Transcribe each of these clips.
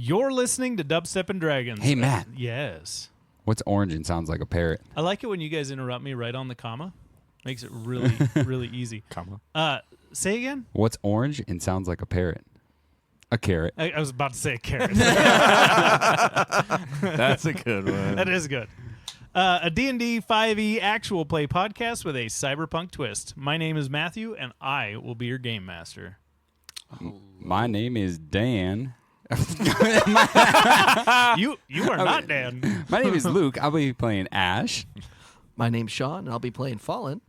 You're listening to Dubstep and Dragons. Hey, Matt. Yes. What's orange and sounds like a parrot? I like it when you guys interrupt me right on the comma. Makes it really, really easy. Comma. Say again? What's orange and sounds like a parrot? A carrot. I was about to say a carrot. That's a good one. That is good. A D&D 5e actual play podcast with a cyberpunk twist. My name is Matthew, and I will be your game master. My name is Dan. You are not Dan. My name is Luke. I'll be playing Ash. My name's Sean, and I'll be playing Fallen.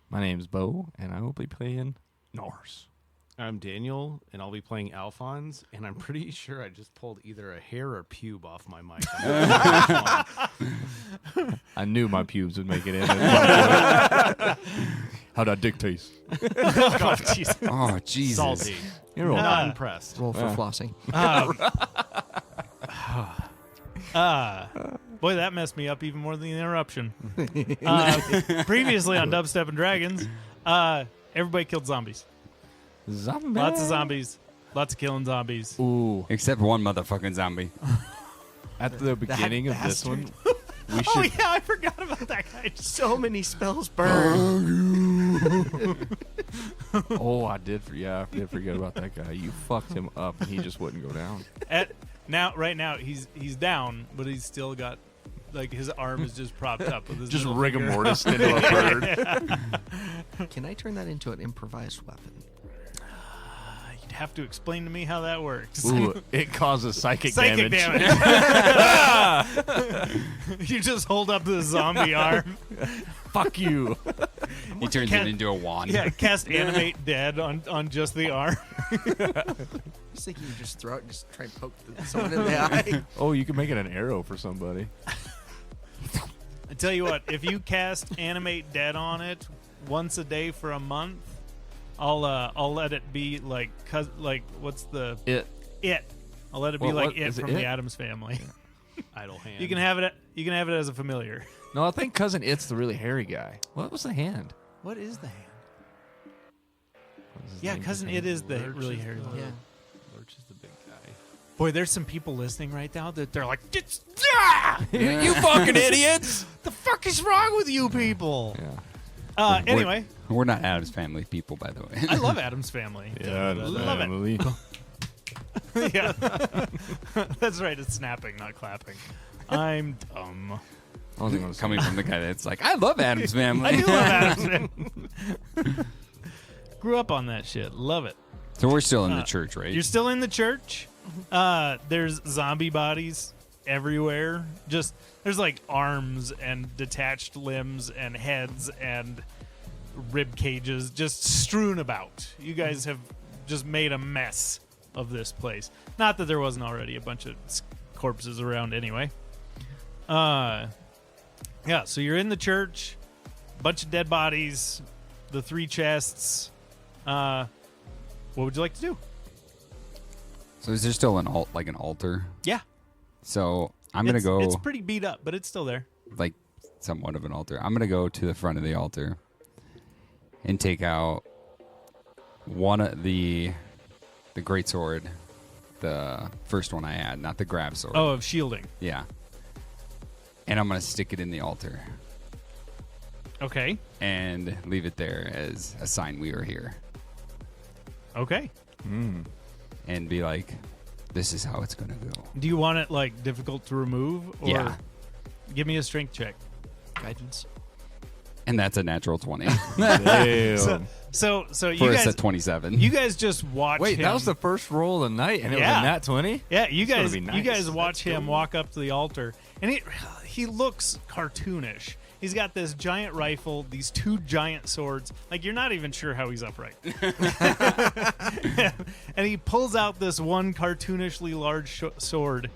My name's Bo, and I will be playing Norse. I'm Daniel, and I'll be playing Alphonse, and I'm pretty sure I just pulled either a hair or pube off my mic. I knew my pubes would make it in. How'd that dick taste? Oh, Jesus. Oh, Jesus. Salty. You're all Not impressed. Roll for flossing. Boy, that messed me up even more than the interruption. Previously on Dubstep and Dragons, everybody killed zombies. Zombie. Lots of zombies. Lots of killing zombies. Ooh. Except one motherfucking zombie. At the beginning of this one, we should... Oh, yeah, I forgot about that guy. So many spells burn. Oh, I did forget about that guy. You fucked him up, and he just wouldn't go down. Right now, he's down, but he's still got, like, his arm is just propped up with his Just middle rigor finger. mortis into a bird. Can I turn that into an improvised weapon? You'd have to explain to me how that works. Ooh, it causes psychic Psychic damage. You just hold up the zombie arm. Fuck you. He turns it into a wand. Yeah, cast animate dead on just the arm. I was thinking you just throw it and just try and poke someone in the eye. Oh, you can make it an arrow for somebody. I tell you what, if you cast animate dead on it once a day for a month, I'll let it be like what's the It. I'll let it be like what it is it, from it? the Addams Family. Idle hand. You can have it as a familiar. No, I think Cousin It's the really hairy guy. What was the hand? What is the hand? What was his Yeah, name? cousin, it is the really hairy one. Yeah. Lurch is the big guy. Boy, there's some people listening right now that they're like, You fucking idiots! the fuck is wrong with you people? Yeah. Anyway, We're not Addams Family people, by the way. I love Addams Family. Love it. Yeah. That's right. It's snapping, not clapping. I'm dumb. I wasn't gonna say Coming from the guy that's like, I love Addams Family. I do love Addams Family. Grew up on that shit. Love it. So we're still in the church, right? You're still in the church. There's zombie bodies everywhere. There's like arms and detached limbs and heads and rib cages just strewn about. You guys have just made a mess of this place. Not that there wasn't already a bunch of corpses around anyway. Yeah, so you're in the church, bunch of dead bodies, the 3 chests. What would you like to do? So is there still an altar? Yeah. So I'm gonna go It's pretty beat up, but it's still there. like somewhat of an altar. I'm gonna go to the front of the altar and take out one of the great sword, the first one I had, not the grab sword. Oh, of shielding. Yeah. And I'm gonna stick it in the altar Okay. and leave it there as a sign we were here, Okay. and be like, "This is how it's gonna go." Do you want it like difficult to remove? Or Yeah. Give me a strength check. Guidance. And that's a natural 20 Damn. So you for us guys, at 27. you guys just watch. Wait, him. that was the first roll of the night, and it Yeah. was a nat 20? Yeah, you That's guys. gotta be You nice. guys watch him walk up to the altar, and he looks cartoonish. He's got this giant rifle, these 2 giant swords. Like, you're not even sure how he's upright. And he pulls out this one cartoonishly large sword,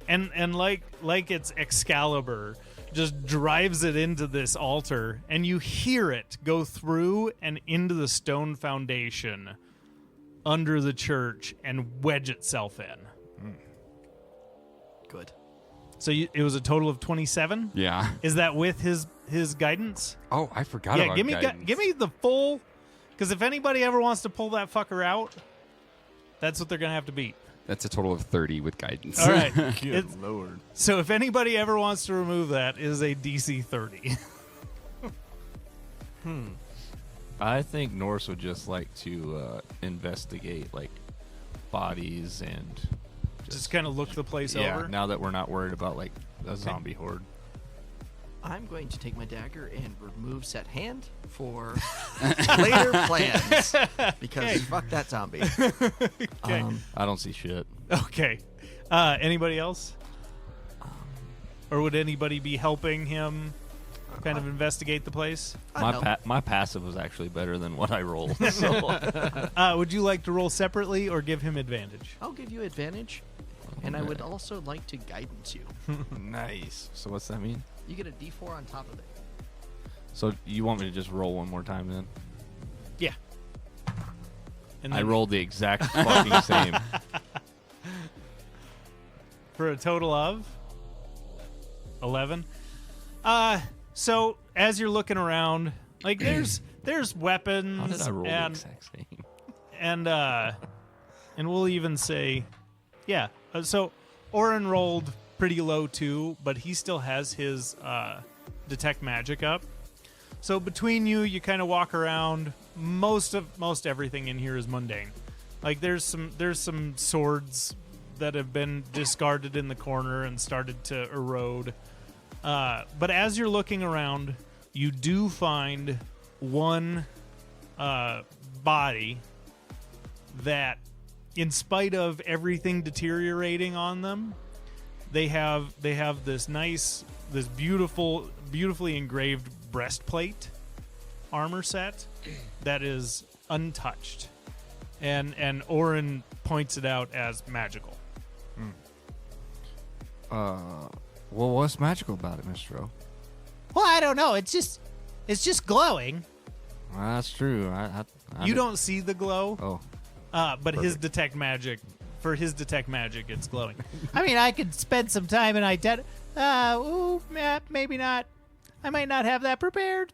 and like it's Excalibur, just drives it into this altar, and you hear it go through and into the stone foundation under the church and wedge itself in. Good. So it was a total of 27. Yeah. Is that with his guidance? Oh, I forgot Yeah, about give me guidance. give me the full. Because if anybody ever wants to pull that fucker out, that's what they're gonna have to beat. That's a total of 30 with guidance. All right. Good It's- lord. So if anybody ever wants to remove that, it is a DC 30. I think Norse would just like to investigate like bodies and Just kind of look the place yeah. over. Now that we're not worried about like a zombie horde. I'm going to take my dagger and remove set hand for later plans because fuck that zombie. Okay. I don't see shit. Okay. Anybody else? Or would anybody be helping him kind of investigate the place? My passive was actually better than what I rolled. So Would you like to roll separately or give him advantage? I'll give you advantage, and I would also like to guidance you. nice. So what's that mean? You get a D4 on top of it. So you want me to just roll one more time then? Yeah. And I then rolled the exact fucking same. for a total of 11. So as you're looking around, like there's weapons How did I roll the and exact same? and we'll even say, yeah. So Oren rolled pretty low too, but he still has his detect magic up. So between you kind of walk around. Most everything in here is mundane. Like there's some swords that have been discarded in the corner and started to erode. But as you're looking around, you do find one body that, in spite of everything deteriorating on them, they have this beautifully engraved breastplate armor set that is untouched, and Oren points it out as magical. Well, what's magical about it, Mr. O? Well, I don't know. It's just glowing. Well, that's true. You don't see the glow, Oh, but his perfect. detect magic. For his detect magic, it's glowing. I mean, I could spend some time and maybe not. I might not have that prepared.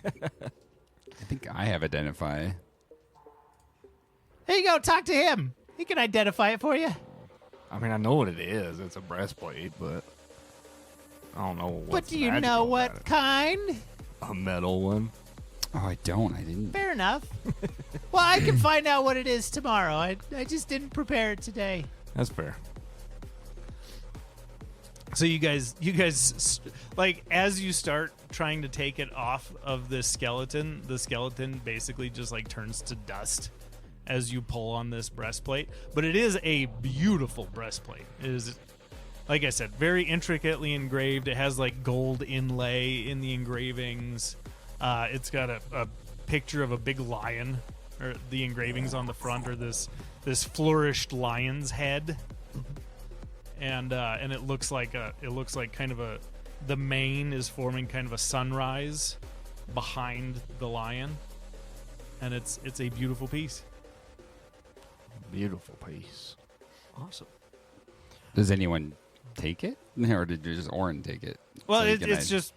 I think I have identify. Here you go. Talk to him. He can identify it for you. I mean, I know what it is. It's a breastplate, but I don't know what's But do you magical know about what it. kind? A metal one. Oh, I don't. I didn't. Fair enough. Well, I can find out what it is tomorrow. I just didn't prepare it today. That's fair. So you guys, like, as you start trying to take it off of this skeleton, the skeleton basically just like turns to dust as you pull on this breastplate. But it is a beautiful breastplate. It is, like I said, very intricately engraved. It has like gold inlay in the engravings. It's got a picture of a big lion, or the engravings on the front are this flourished lion's head. And it looks like kind of the mane is forming kind of a sunrise behind the lion, and it's a beautiful piece. Beautiful piece. Awesome. Does anyone take it, or did just Oren take it? Well, So he can it's just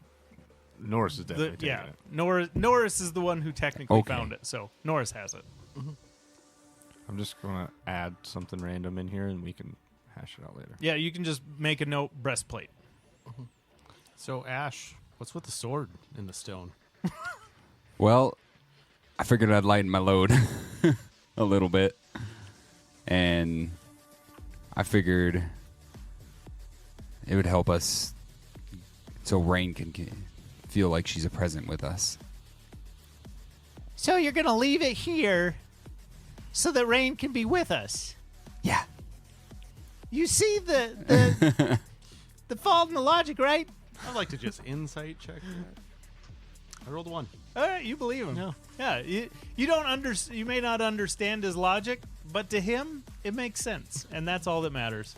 Norse is definitely taking yeah. it. Norris is the one who technically Okay. found it, so Norris has it. I'm just gonna add something random in here, and we can hash it out later. Yeah, you can just make a note breastplate. So Ash, what's with the sword in the stone? Well, I figured I'd lighten my load a little bit, and I figured it would help us so Rain can feel like she's a present with us. So you're gonna leave it here so that Rain can be with us. Yeah. You see the fault in the logic, right? I'd like to just insight check that. I rolled a 1. All right, you believe him. Yeah. Yeah. You don't you may not understand his logic, but to him, it makes sense, and that's all that matters.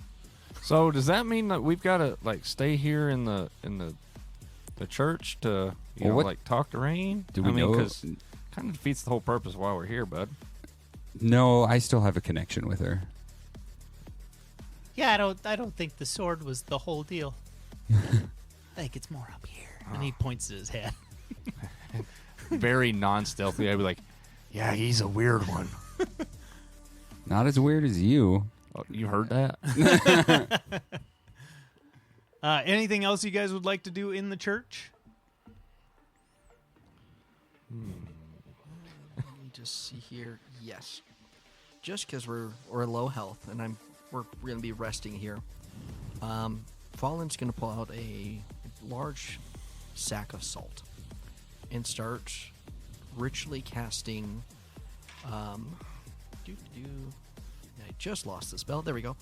So does that mean that we've got to like stay here in the church to Well, like talk to Rain? Do we I mean, know? because kind of defeats the whole purpose why we're here, bud. No, I still have a connection with her. Yeah, I don't think the sword was the whole deal. I think it's more up here. And he points to his head. Very non-stealthy. I'd be like, yeah, he's a weird one. Not as weird as you. Oh, you heard that? Anything else you guys would like to do in the church? Let me just see here. Yes. Just because we're low health and we're going to be resting here. Fallen's going to pull out a large sack of salt and start ritually casting. I just lost the spell. There we go.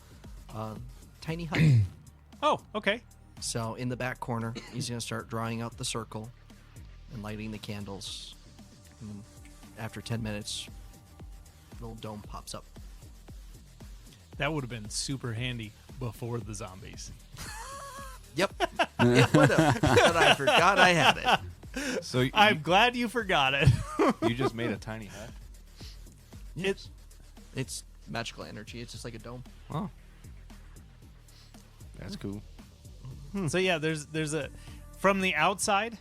Tiny hut. Oh, okay. So in the back corner, he's going to start drawing out the circle and lighting the candles. And after 10 minutes, the little dome pops up. That would have been super handy before the zombies. Yep, it would have, but I forgot I had it. So I'm glad you forgot it. you just made a tiny hut? It's magical energy. It's just like a dome. Oh. That's cool. So yeah, there's a from the outside,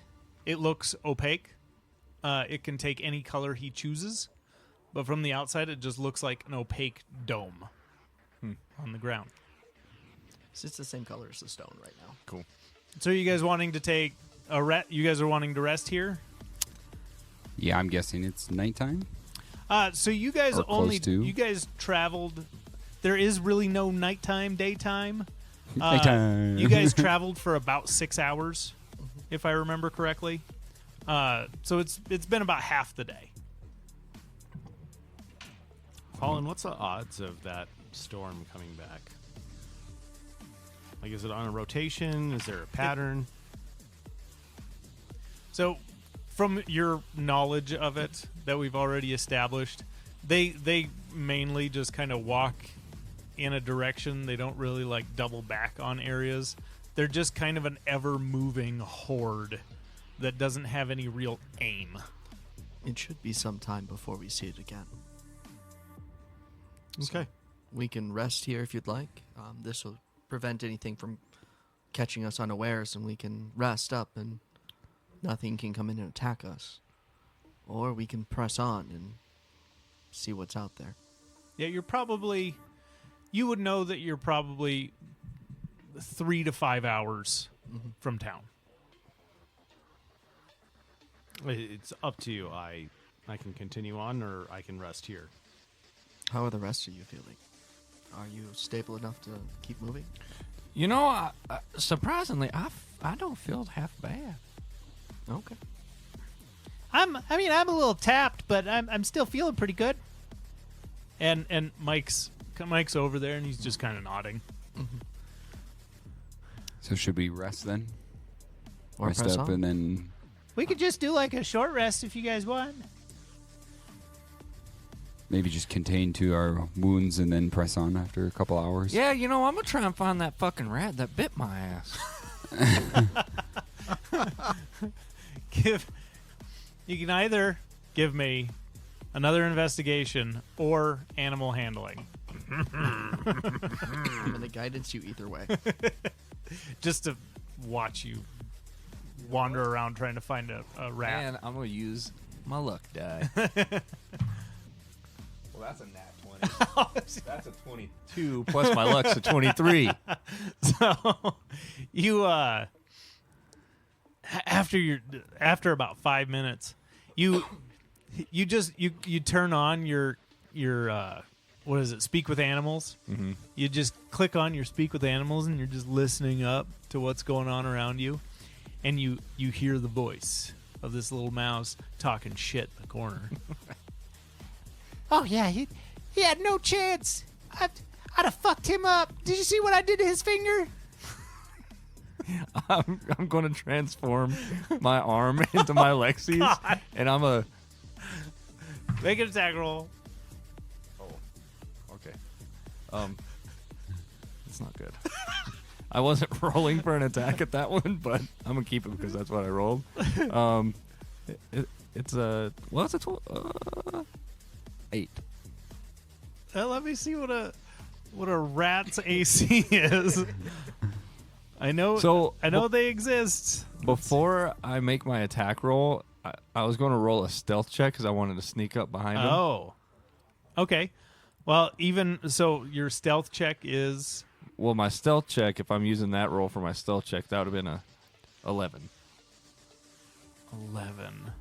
it looks opaque. It can take any color he chooses, but from the outside, it just looks like an opaque dome on the ground. So it's the same color as the stone right now. Cool. So you guys wanting to take a You guys are wanting to rest here. Yeah, I'm guessing it's nighttime. So you guys Or close to. you guys traveled. There is really no nighttime, daytime. Nighttime. You guys traveled for about 6 hours, if I remember correctly. So it's been about half the day. Fallen, what's the odds of that storm coming back? Like, is it on a rotation? Is there a pattern? So, from your knowledge of it that we've already established, they mainly just kind of walk in a direction. They don't really like double back on areas. They're just kind of an ever-moving horde that doesn't have any real aim. It should be some time before we see it again. Okay. We can rest here if you'd like. This will prevent anything from catching us unawares, and we can rest up and nothing can come in and attack us. Or we can press on and see what's out there. Yeah, you would know that you're probably 3 to 5 hours from town. It's up to you. I can continue on, or I can rest here. How are the rest of you feeling? Are you stable enough to keep moving? You know, surprisingly, I don't feel half bad. Okay. I'm a little tapped, but I'm still feeling pretty good. And Mike's over there, and he's just kind of nodding. So should we rest then? Or Rest press up on? and then We could just do like a short rest if you guys want. maybe just contain to our wounds and then press on after a couple hours. Yeah, you know, I'm going to try and find that fucking rat that bit my ass. You can either give me another investigation or animal handling, I'm going to guidance you either way. just to watch you wander around trying to find a rat. And I'm going to use my luck die. Well, that's a nat 20. That's a 22 plus my luck's a 23. So you after about 5 minutes, you turn on your what is it? Speak with animals. Mm-hmm. You just click on your speak with animals, and you're just listening up to what's going on around you, and you hear the voice of this little mouse talking shit in the corner. Oh yeah, he had no chance. I'd have fucked him up. Did you see what I did to his finger? I'm going to transform my arm into my Lexi's, God. and I'm a... Make an attack roll. Okay. It's not good. I wasn't rolling for an attack at that one, but I'm gonna keep it because that's what I rolled. It's a 8. Let me see what a rat's AC is. I know they exist. Before I make my attack roll, I was going to roll a stealth check because I wanted to sneak up behind him. Oh, okay. Well, even so, your stealth check is Well, my stealth check, if I'm using that roll for my stealth check, that would have been a 11. 11.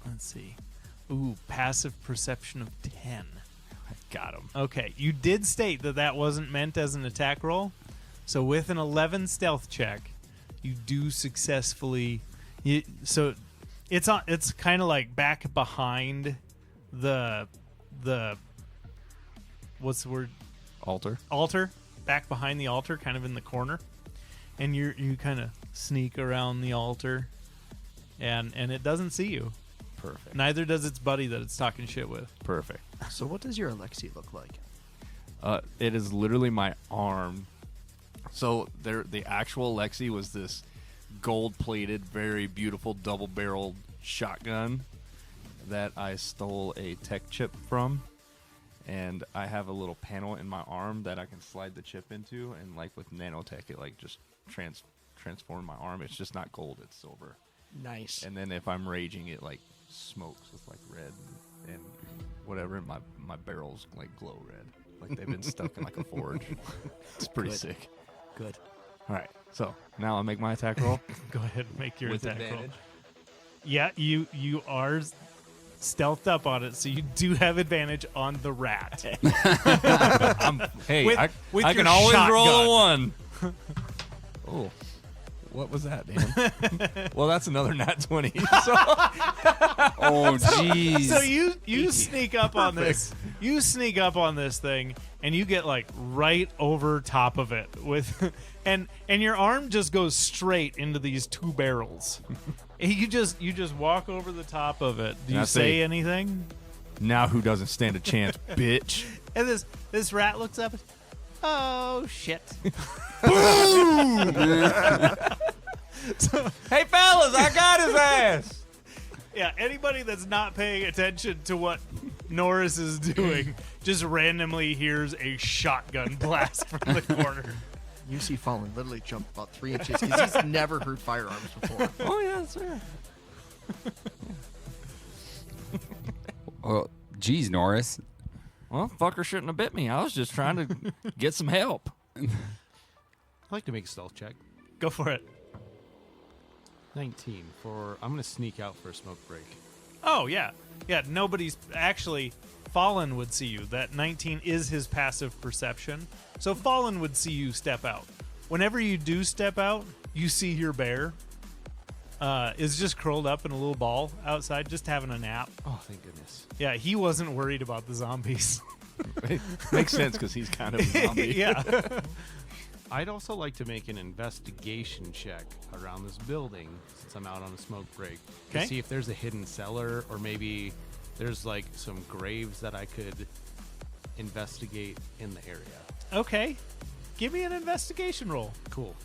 Let's see. Ooh, passive perception of 10. I got him. Okay, you did state that that wasn't meant as an attack roll. So with an 11 stealth check, you do successfully. So it's on. It's kind of like back behind the what's the word? Altar. Back behind the altar, kind of in the corner, and you kind of sneak around the altar, and it doesn't see you. Perfect. Neither does its buddy that it's talking shit with. Perfect. So what does your Alexi look like? It is literally my arm. So the actual Lexi was this gold-plated, very beautiful double-barreled shotgun that I stole a tech chip from, and I have a little panel in my arm that I can slide the chip into, and like with nanotech, it like just transformed my arm. It's just not gold; it's silver. Nice. And then if I'm raging, it like smokes with like red and whatever. My barrels like glow red, like they've been stuck in like a forge. It's pretty Good. sick. Good. All right, so now I'll make my attack roll. Go ahead and make your With attack advantage? roll. Yeah, you are stealthed up on it, so you do have advantage on the rat. Hey, With- I with can your always roll shotgun. a 1. Oh, what was that, Dan? Well, that's another nat 20. So Oh, jeez. So you sneak up on this. You sneak up on this thing, and you get like right over top of it with, and your arm just goes straight into these two barrels. You just walk over the top of it. Do And you I say say- anything? now who doesn't stand a chance, bitch? And this rat looks up. Oh shit! Hey, fellas, I got his ass. Yeah, anybody that's not paying attention to what Norris is doing just randomly hears a shotgun blast from the corner. You see Fallen literally jump about 3 inches because he's never heard firearms before. Oh yeah, that's fair. Well, geez, Norris. Well, fucker shouldn't have bit me. I was just trying to get some help. I'd like to make a stealth check. Go for it. 19 for. I'm gonna sneak out for a smoke break. Oh yeah, yeah. Nobody's actually. Fallen would see you. That 19 is his passive perception, so Fallen would see you step out. Whenever you do step out, you see your bear is just curled up in a little ball outside, just having a nap. Oh, thank goodness. Yeah, he wasn't worried about the zombies. Makes sense because he's kind of a zombie. Yeah. I'd also like to make an investigation check around this building since I'm out on a smoke break Okay. to see if there's a hidden cellar or maybe there's like some graves that I could investigate in the area. Okay. Give me an investigation roll. Cool.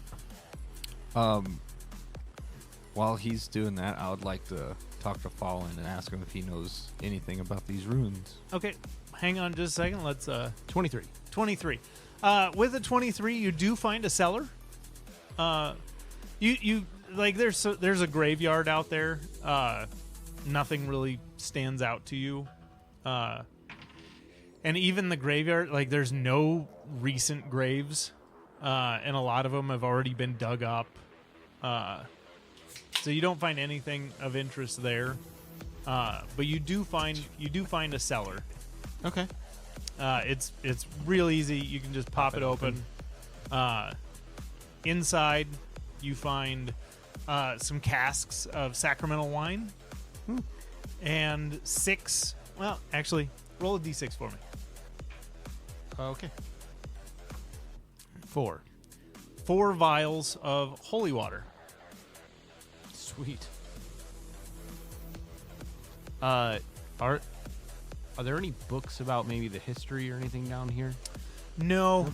While he's doing that, I would like to talk to Fallen and ask him if he knows anything about these ruins. Okay. Hang on just a second. Let's 23. 23. With a 23, you do find a cellar. You like there's a graveyard out there. Nothing really stands out to you. And even the graveyard, like there's no recent graves, and a lot of them have already been dug up. So you don't find anything of interest there. But you do find a cellar. Okay. It's real easy. You can just pop it open. Inside, you find some casks of sacramental wine and 6. Well, actually, roll a d6 for me. Okay. 4. 4 vials of holy water. Sweet. Are there any books about maybe the history or anything down here? No.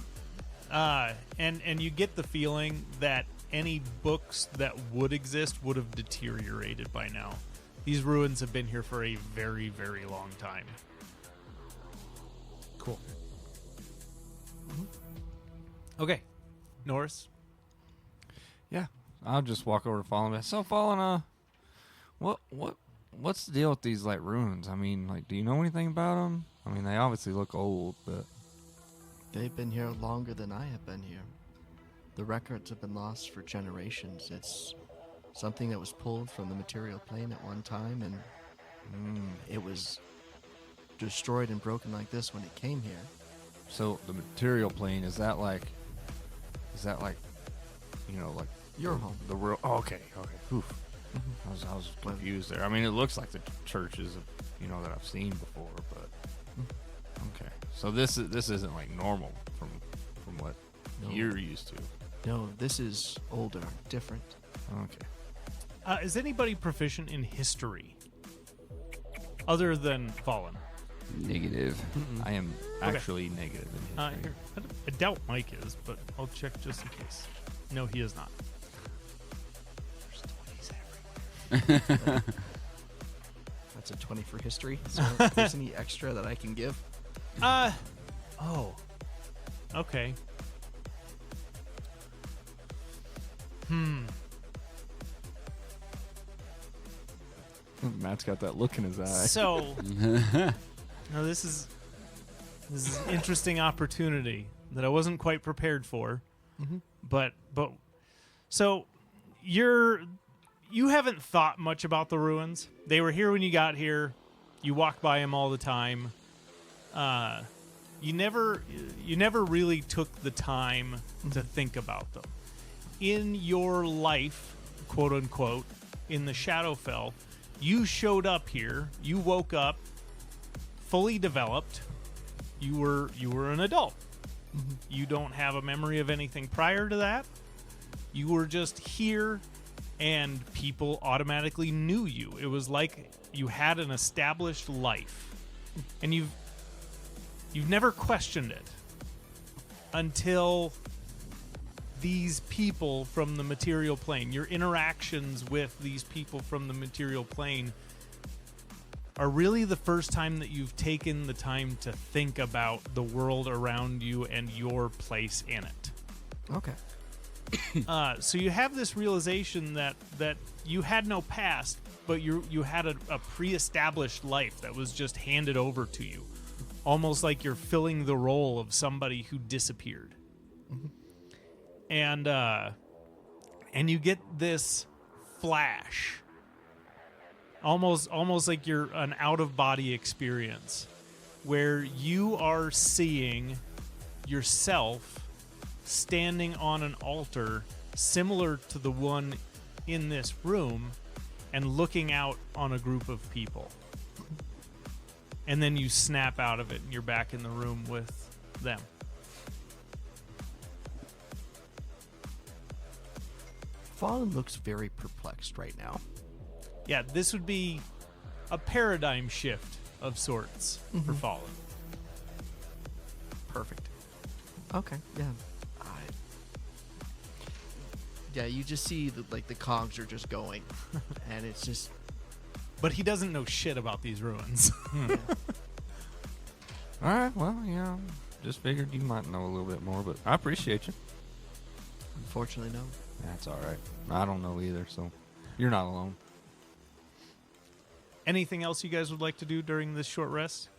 And you get the feeling that any books that would exist would have deteriorated by now. These ruins have been here for a very, very long time. Cool. Okay. Norris? Yeah, I'll just walk over to Fallen. So Fallen, what's the deal with these like ruins? I mean, like, do you know anything about them? I mean, they obviously look old, but They've been here longer than I have been here. The records have been lost for generations. It's something that was pulled from the material plane at one time, and it was destroyed and broken like this when it came here. so the material plane, is that like, you know, like Your home. the real? Oh, okay. Oof. I was confused there. I mean, it looks like the churches, you know, that I've seen before, but okay. So this isn't like normal from what No. you're used to. No, this is older, different. Okay. Is anybody proficient in history other than Fallen? Negative. I am actually negative in history. Here, I doubt Mike is, but I'll check just in case. No, he is not. That's a 20 for history. So if there's any extra that I can give. Oh. Okay. Matt's got that look in his eye. So, now this is an interesting opportunity that I wasn't quite prepared for. But so you haven't thought much about the ruins. They were here when you got here. You walk by them all the time. You never really took the time to think about them. In your life, quote unquote, in the Shadowfell, you showed up here. You woke up fully developed. You were an adult. You don't have a memory of anything prior to that. You were just here, and people automatically knew you. It was like you had an established life, and you've never questioned it until these people from the material plane. Your interactions with these people from the material plane are really the first time that you've taken the time to think about the world around you and your place in it. Okay. So you have this realization that you had no past, but you had a pre-established life that was just handed over to you, almost like you're filling the role of somebody who disappeared. And you get this flash, almost like you're an out-of-body experience, where you are seeing yourself standing on an altar similar to the one in this room and looking out on a group of people. And then you snap out of it and you're back in the room with them. Fallen looks very perplexed right now. Yeah, this would be a paradigm shift of sorts for Fallen. Perfect. Okay. Yeah. Yeah, you just see the cogs are just going, and it's just But he doesn't know shit about these ruins. All right, well, yeah, just figured you might know a little bit more, but I appreciate you. unfortunately no. That's all right. I don't know either, so you're not alone. Anything else you guys would like to do during this short rest?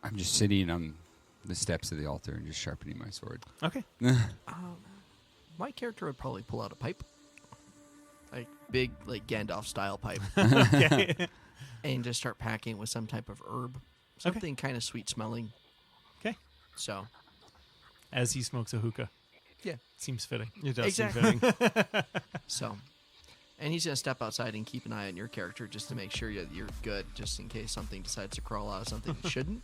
I'm just sitting on the steps of the altar and just sharpening my sword. Okay. My character would probably pull out a pipe, like big, like Gandalf style pipe, Okay. and just start packing it with some type of herb, something kind of sweet smelling. Okay. So, As he smokes a hookah. yeah. Seems fitting. It does seem Exactly. fitting. So, and he's gonna step outside and keep an eye on your character just to make sure you're good, just in case something decides to crawl out of something it shouldn't,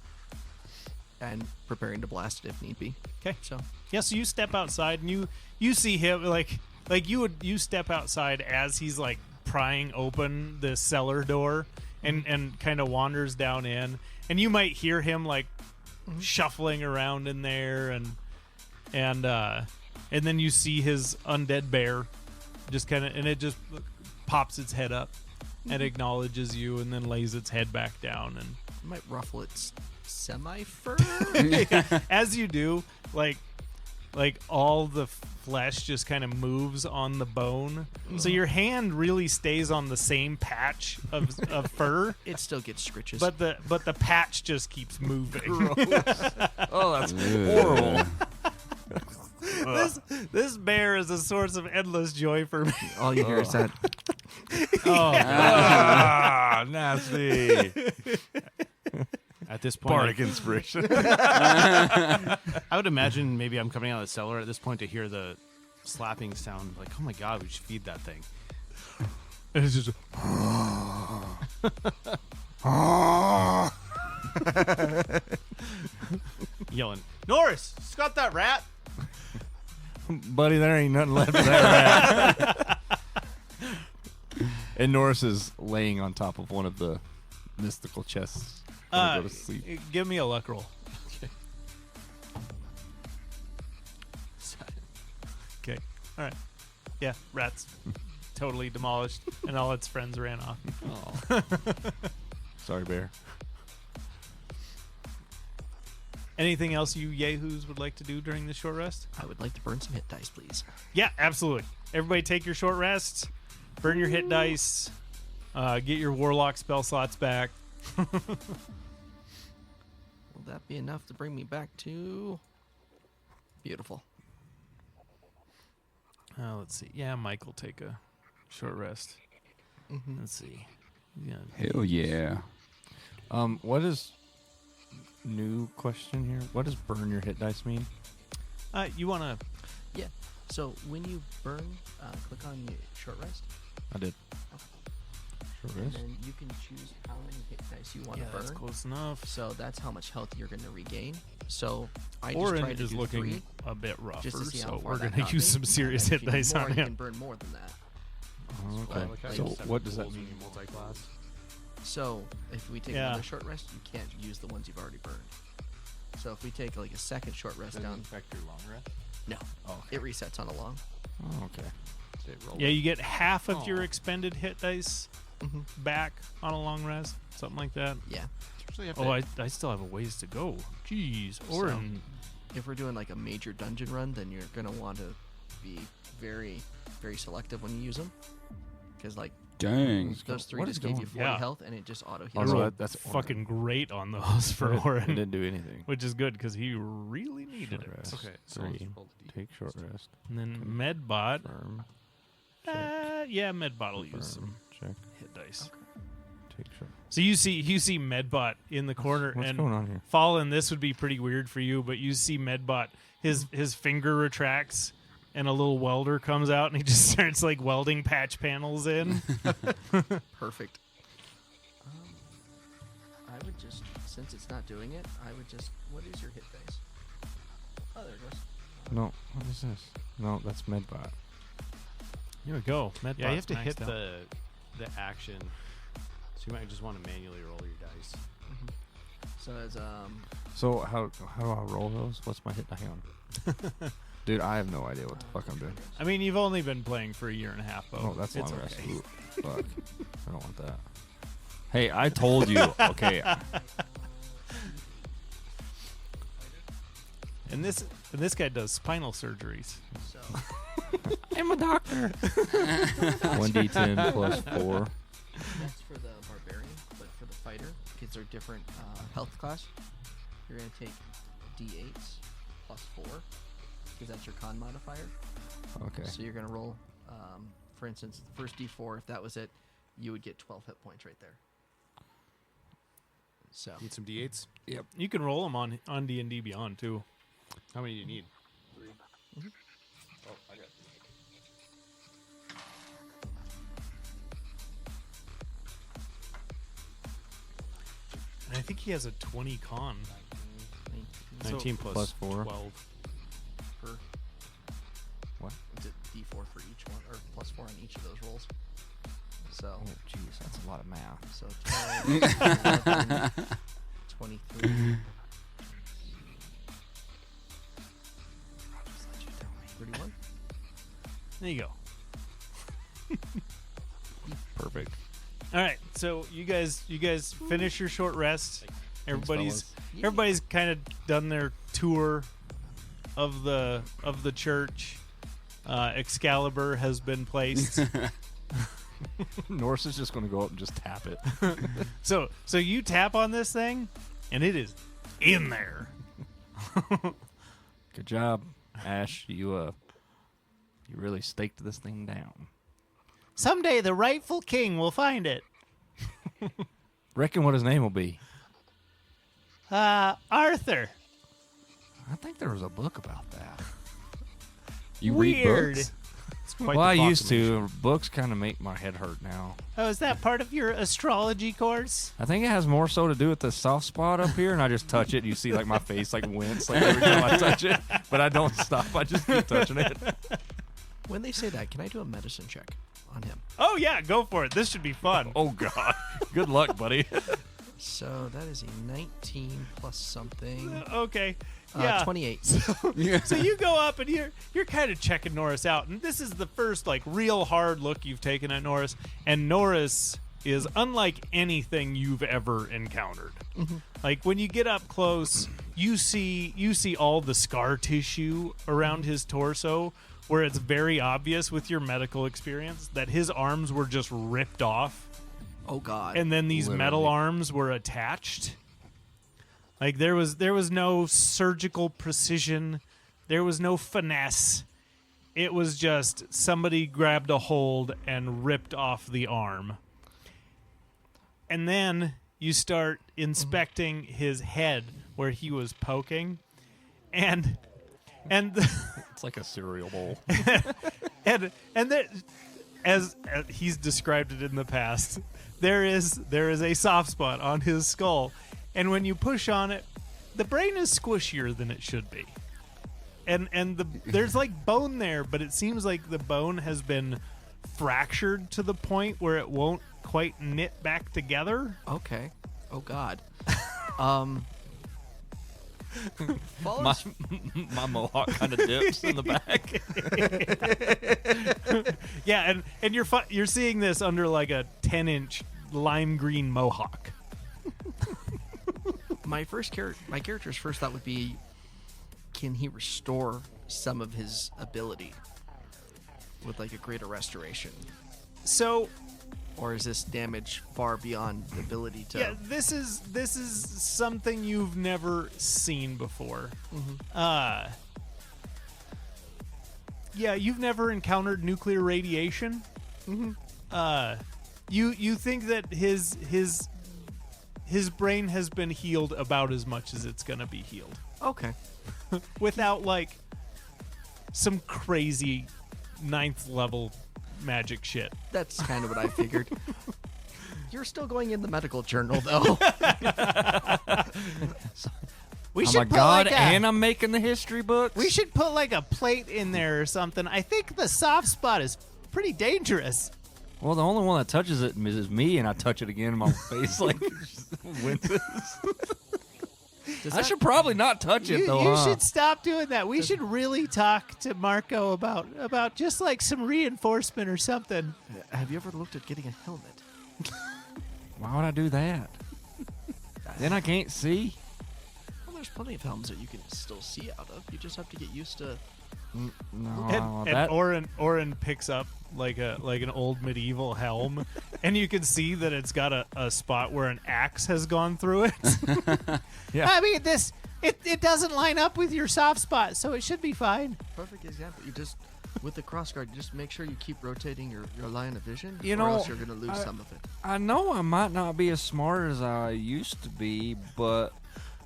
and preparing to blast it if need be. Okay. So, Yeah, so you step outside and you see him like you step outside as he's like prying open the cellar door and kind of wanders down in, and you might hear him like shuffling around in there and then you see his undead bear just kind of, and it just pops its head up and acknowledges you and then lays its head back down, and it might ruffle its semi-fur. as you do, like like all the flesh just kind of moves on the bone. So your hand really stays on the same patch of fur, It still gets scritches. but the patch just keeps moving. Oh, that's horrible. This bear is a source of endless joy for me. all you hear is that. Ah, nasty. At this point, Bardic inspiration. I would imagine maybe I'm coming out of the cellar at this point to hear the slapping sound. Like, oh my god, we should feed that thing. And it's just Yelling, Norris, got that rat. Buddy, there ain't nothing left of that rat. And Norris is laying on top of one of the mystical chests. Go to sleep. give me a luck roll. Okay. All right. Yeah, rats totally demolished, and all its friends ran off. Oh. Sorry, bear. Anything else you yahoos would like to do during this short rest? I would like to burn some hit dice, please. Yeah, absolutely. Everybody take your short rest, burn your hit dice, get your warlock spell slots back. Will that be enough to bring me back to... Beautiful. Let's see. Yeah, Mike will take a short rest. Let's see. Yeah. Hell yeah. What is new question here? What does burn your hit dice mean? You want to... Yeah. So when you burn, click on your short rest, I did. Short and rest. then you can choose how many hit dice you want Yeah, to burn. that's close enough. So that's how much health you're going to regain. So I just Orin tried to is do looking 3, a bit rougher, just to see how so far we're that going got to use me. some serious And hit if you dice need on more, You him. can burn more than that. Oh, okay. Like, So like what does that mean? Multi-class. So if we take Yeah. another short rest, you can't use the ones you've already burned. So if we take like a second short rest down, affect your long rest? no, Oh, it resets on a long. Oh, okay. Yeah, you get half of your expended hit dice Mhm. back on a long rest, something like that. Yeah. Oh, I still have a ways to go. Jeez, Orin. If we're doing like a major dungeon run, then you're gonna want to be very, very selective when you use them, because like Dang. those 3 What just is gave going- you 40 Yeah. health, and it just auto I Oh, heals. so rolled that's fucking great on those for It Orin, didn't do anything. which is good because he really needed Short it. rest. Okay, so let's 3. roll the D. Take short rest. And then Medbot. Firm. Yeah, Medbot will use Firm. some Check. hit dice. Take short. So you see Medbot in the corner, What's and going on here? Fallen, this would be pretty weird for you, but you see Medbot, his finger retracts, and a little welder comes out, and he just starts like welding patch panels in. Perfect. I would just, since it's not doing it, I would just. What is your hit dice? Oh, there it goes. No, what is this? No, that's Medbot. Here we go. Medbot's Yeah, you have to hit maxed out. the action. So you might just want to manually roll your dice. So as So how do I roll those? What's my hit die on? Dude, I have no idea what the fuck I'm doing. I mean, you've only been playing for a year and a half, Bo. Oh, that's It's long rest. okay. Ooh, fuck. I don't want that. Hey, I told you. Okay. And this guy does spinal surgeries. so I'm a doctor. 1d10 plus 4. that's for the barbarian, but for the fighter, because they're different health class, you're gonna take d8s plus 4, because that's your con modifier. Okay. So you're gonna roll, for instance, the first d4. If that was it, you would get 12 hit points right there. So Need some D8s? You can roll them on D&D Beyond too. How many do you need? And I think he has a 20 con. 19 So- Plus 4. 12. per What? is it d4 for each one, or plus 4 on each of those rolls. So Oh, jeez, that's a lot of math. so 12, 11, 23. 31. There you go. Perfect. All right, so you guys finish your short rest. Everybody's fellas. everybody's kind of done their tour, of the church, Excalibur has been placed. Norris is just going to go up and just tap it. So you tap on this thing, and it is in there. Good job, Ash. You really staked this thing down. Someday the rightful king will find it. Reckon what his name will be? Arthur. I think there was a book about that. You Weird. read books? It's quite Well, I the used proclamation. to. Books kind of make my head hurt now. Oh, is that part of your astrology course? I think it has more so to do with the soft spot up here, and I just touch it, and you see like my face like wince like every time I touch it. But I don't stop. I just keep touching it. When they say that, can I do a medicine check on him? Oh yeah, go for it. This should be fun. Oh God. Good luck, buddy. So that is a 19 plus something. Okay. Yeah. 28. So you go up and you're kind of checking Norris out, and this is the first like real hard look you've taken at Norris, and Norris is unlike anything you've ever encountered. Like when you get up close, you see all the scar tissue around his torso, where it's very obvious with your medical experience that his arms were just ripped off, Oh God. and then these metal Literally. arms were attached. Like there was no surgical precision, there was no finesse. It was just somebody grabbed a hold and ripped off the arm. And then you start inspecting his head where he was poking, and It's like a cereal bowl. and that, as he's described it in the past, there is a soft spot on his skull, and when you push on it, the brain is squishier than it should be, and there's like bone there, but it seems like the bone has been fractured to the point where it won't quite knit back together. Okay. Oh God. my, Follows- my mohawk kind of dips in the back. Yeah, and you're seeing this under like a 10-inch lime green mohawk. my character's first thought would be, can he restore some of his ability with like a greater restoration, So or is this damage far beyond the ability to? yeah, this is something you've never seen before. Yeah, you've never encountered nuclear radiation. You think that his brain has been healed about as much as it's gonna be healed, Okay. without like some crazy 9th level magic shit. That's kind of what I figured. You're still going in the medical journal, though. We Oh should my put God! like a, And I'm making the history books. we should put like a plate in there or something. I think the soft spot is pretty dangerous. Well, the only one that touches it is me, and I touch it again in my face like winces. I should probably not touch it You, though. you huh? should stop doing that. We should really talk to Marco about just like some reinforcement or something. Have you ever looked at getting a helmet? Why would I do that? Then I can't see. Well, there's plenty of helmets that you can still see out of. You just have to get used to. No, And that Oren picks up like an old medieval helm, and you can see that it's got a spot where an axe has gone through it. Yeah. I mean, it doesn't line up with your soft spot, so it should be fine. Perfect example. You just, with the crossguard, you just make sure you keep rotating your line of vision, You or know, else you're going to lose some of it. I know I might not be as smart as I used to be, but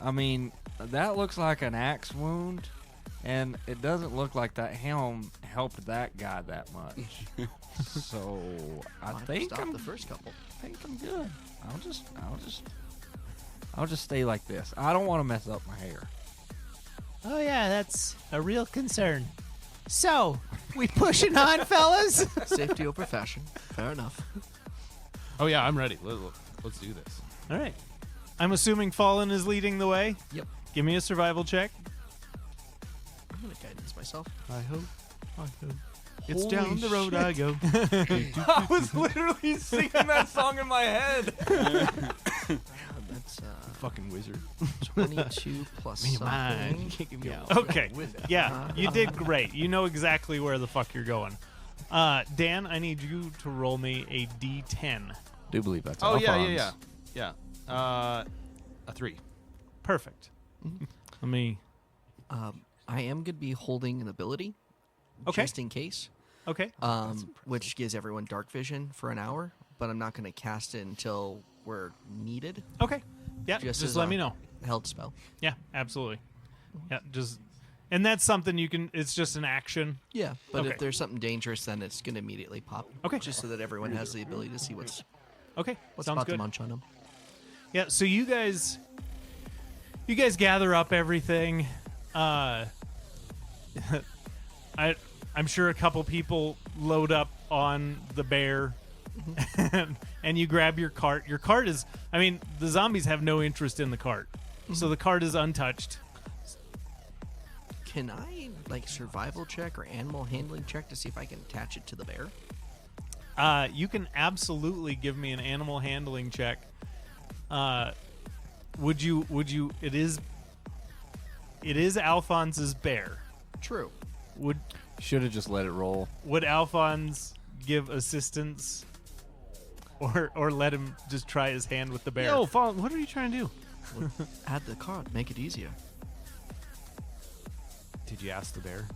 I mean that looks like an axe wound, and it doesn't look like that helm helped that guy that much. So I Might have think stopped I'm the first couple. good. I'll just stay like this. I don't want to mess up my hair. Oh yeah, that's a real concern. So, we pushing on, fellas? Safety over fashion. Fair enough. Oh yeah, I'm ready. Let's do this. All right. I'm assuming Fallen is leading the way. Yep. Give me a survival check. I'm going to guidance myself. I hope. It's Holy down the road I go. I was literally singing that song in my head. That's Fucking wizard. 22 plus something. You can't give me Yeah. a Okay. Yeah, you did great. You know exactly where the fuck you're going. Dan, I need you to roll me a D10. Do believe that's Oh yeah, Alphonse. yeah. A 3. Perfect. Let me. I am going to be holding an ability, Okay. just in case, Okay. which gives everyone dark vision for an hour, but I'm not going to cast it until we're needed. Okay. Yeah. Just Just as let a- me know. Held spell. Yeah. Absolutely. Yeah. Just. And that's something you can. It's just an action. Yeah, but Okay. if there's something dangerous, then it's going to immediately pop. Okay. Just so that everyone has the ability to see what's Okay. Sounds about to good. munch on them. Yeah, so you guys gather up everything. I'm sure a couple people load up on the bear, and you grab your cart. Your cart is, I mean, the zombies have no interest in the cart, so the cart is untouched. Can I survival check or animal handling check to see if I can attach it to the bear? You can absolutely give me an animal handling check. Would you? It is Alphonse's bear. True. Should have just let it roll. Would Alphonse give assistance, or let him just try his hand with the bear? Yo, Fawn, what are you trying to do? Add the card, make it easier. Did you ask the bear?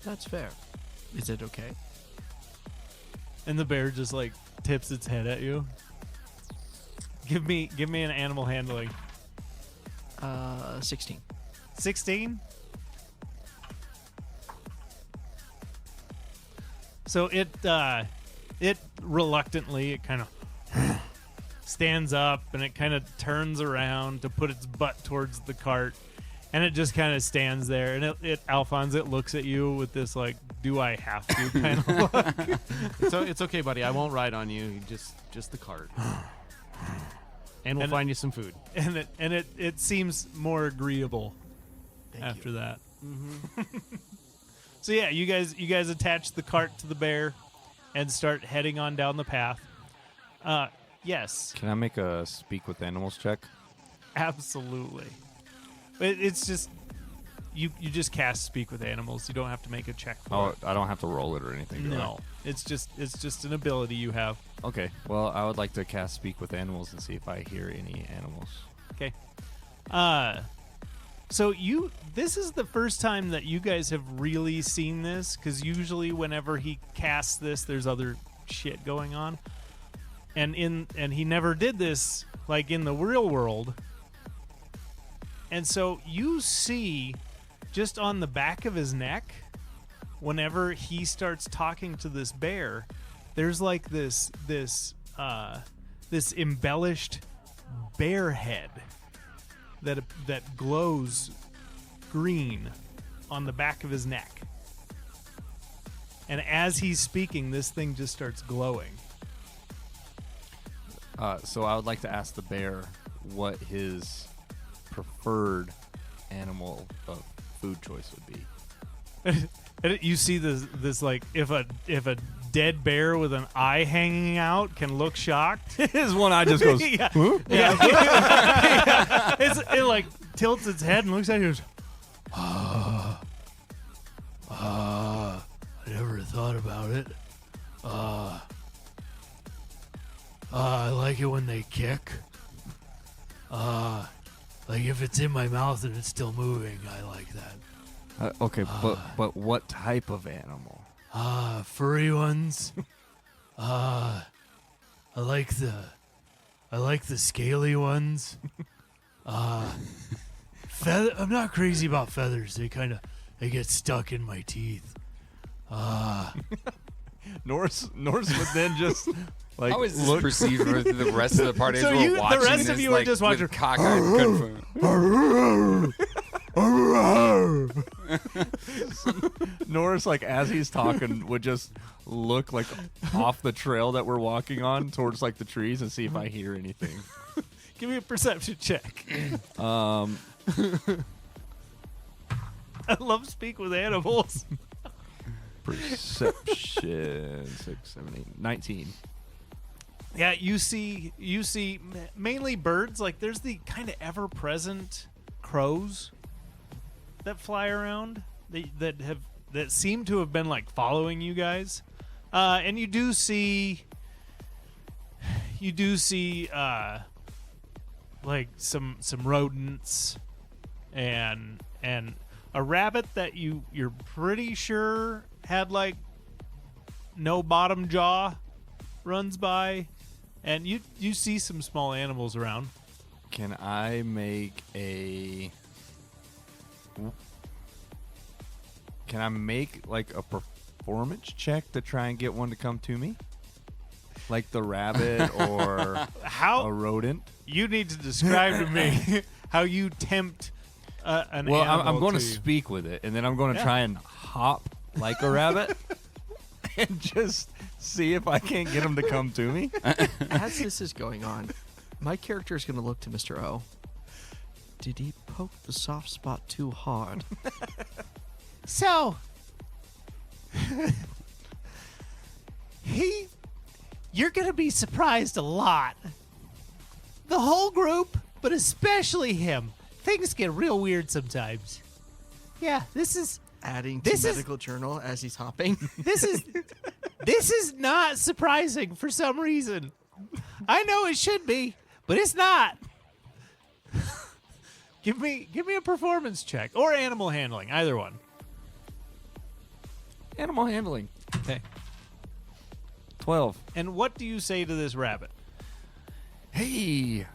That's fair. Is it okay? And the bear just tips its head at you. Give me an animal handling. 16. 16. So it reluctantly, it kind of stands up and it kind of turns around to put its butt towards the cart, and it just kind of stands there. And Alphonse, it looks at you with this do I have to kind of look. It's okay, buddy. I won't ride on you. Just the cart. And we'll find you some food. And it seems more agreeable Thank after you. that. So yeah, you guys attach the cart to the bear and start heading on down the path. Yes, Can I make a speak with animals check? absolutely. It's just you just cast speak with animals. You don't have to make a check for Oh, it. I don't have to roll it or anything. do I? No, it's just an ability you have. Okay. Well, I would like to cast speak with animals and see if I hear any animals. Okay. So this is the first time that you guys have really seen this, because usually whenever he casts this, there's other shit going on, and he never did this in the real world. And so you see, just on the back of his neck, whenever he starts talking to this bear, there's this embellished bear head that glows green on the back of his neck. And as he's speaking, this thing just starts glowing. So I would like to ask the bear what his preferred animal of food choice would be. And you see this if a dead bear with an eye hanging out can look shocked. His one eye just goes. Yeah. Huh? Yeah. It tilts its head and looks at you and goes, I never thought about it. I like it when they kick. If it's in my mouth and it's still moving, I like that. Okay, but what type of animal? Furry ones. I like the scaly ones. I'm not crazy about feathers. They get stuck in my teeth. Norse would then just How is this look. perceived for the rest of the party? So as we're the watching rest of this, you are just with watching- cockeyed kung fu. Norse, as he's talking, would just look off the trail that we're walking on towards the trees and see if I hear anything. Give me a perception check. I love speak with animals. Perception 6, 7, 8, 19. Yeah, you see mainly birds. Like there's the kind of ever-present crows that fly around that seem to have been like following you guys, and you do see like some rodents and a rabbit that you're pretty sure had like no bottom jaw runs by, and you see some small animals around. Can I make like a performance check to try and get one to come to me? Like the rabbit or a rodent? You need to describe to me how you tempt an Well, animal. I'm going to to speak with it, and then I'm going to Yeah. try and hop like a rabbit and just see if I can't get him to come to me. As this is going on, my character is going to look to Mr. O. Did he poke the soft spot too hard? So, you're going to be surprised a lot. The whole group, but especially him. Things get real weird sometimes. Yeah, this is Adding to This is- medical journal as he's hopping. this is not surprising for some reason. I know it should be, but it's not. give me a performance check or animal handling, either one. Animal handling. Okay. 12. And what do you say to this rabbit? Hey,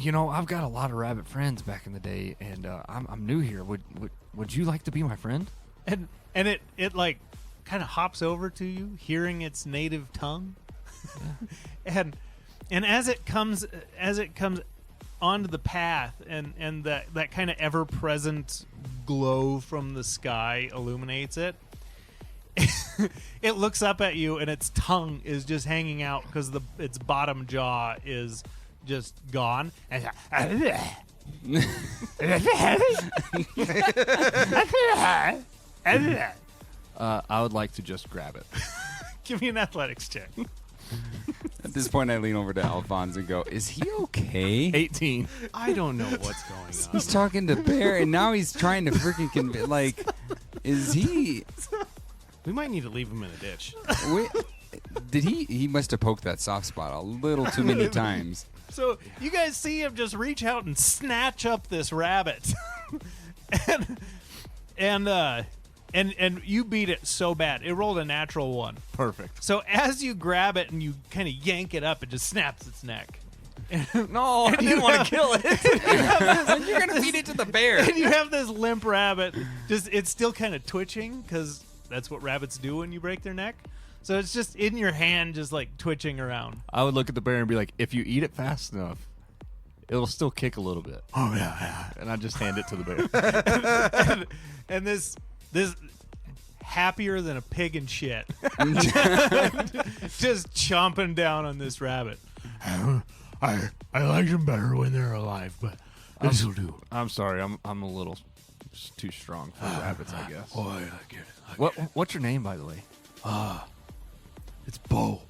I've got a lot of rabbit friends back in the day, and I'm new here. Would you like to be my friend? And it like kind of hops over to you, hearing its native tongue, and as it comes onto the path, and that kind of ever present glow from the sky illuminates it. It looks up at you, and its tongue is just hanging out because its bottom jaw is just gone. And I would like to just grab it. give me an athletics check. At this point, I lean over to Alphonse and go, "Is he okay?" 18. I don't know what's going on. He's talking to Bear, and now he's trying to freaking is he? We might need to leave him in a ditch. Wait, did he? He must have poked that soft spot a little too many times. So you guys see him just reach out and snatch up this rabbit, and you beat it so bad. It rolled a natural 1. Perfect. So as you grab it and you kind of yank it up, it just snaps its neck. No, I didn't want to kill it. You're gonna feed it to the bear. And you have this limp rabbit. It's still kind of twitching because that's what rabbits do when you break their neck. So it's just in your hand, just like twitching around. I would look at the bear and be like, if you eat it fast enough, it'll still kick a little bit. Oh yeah. And I just hand it to the bear. And this happier than a pig in shit, just chomping down on this rabbit. I like them better when they're alive, but this will do. I'm sorry, I'm a little too strong for rabbits, I guess. Oh, I get it. What's your name, by the way? It's Bo.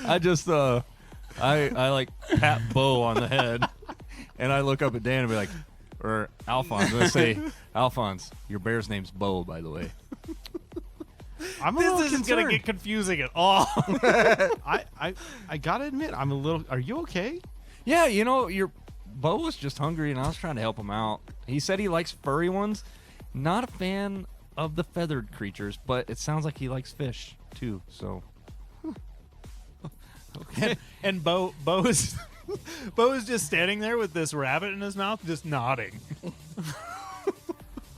I just I like pat Bo on the head, and I look up at Dan and be like, or Alphonse, and I say, Alphonse, your bear's name's Bo, by the way. I'm a This little isn't gonna concerned. get confusing at all. I gotta admit, I'm a little. Are you okay? Yeah, your Bo was just hungry, and I was trying to help him out. He said he likes furry ones. Not a fan of the feathered creatures, but it sounds like he likes fish too. So And Bo is just standing there with this rabbit in his mouth, just nodding.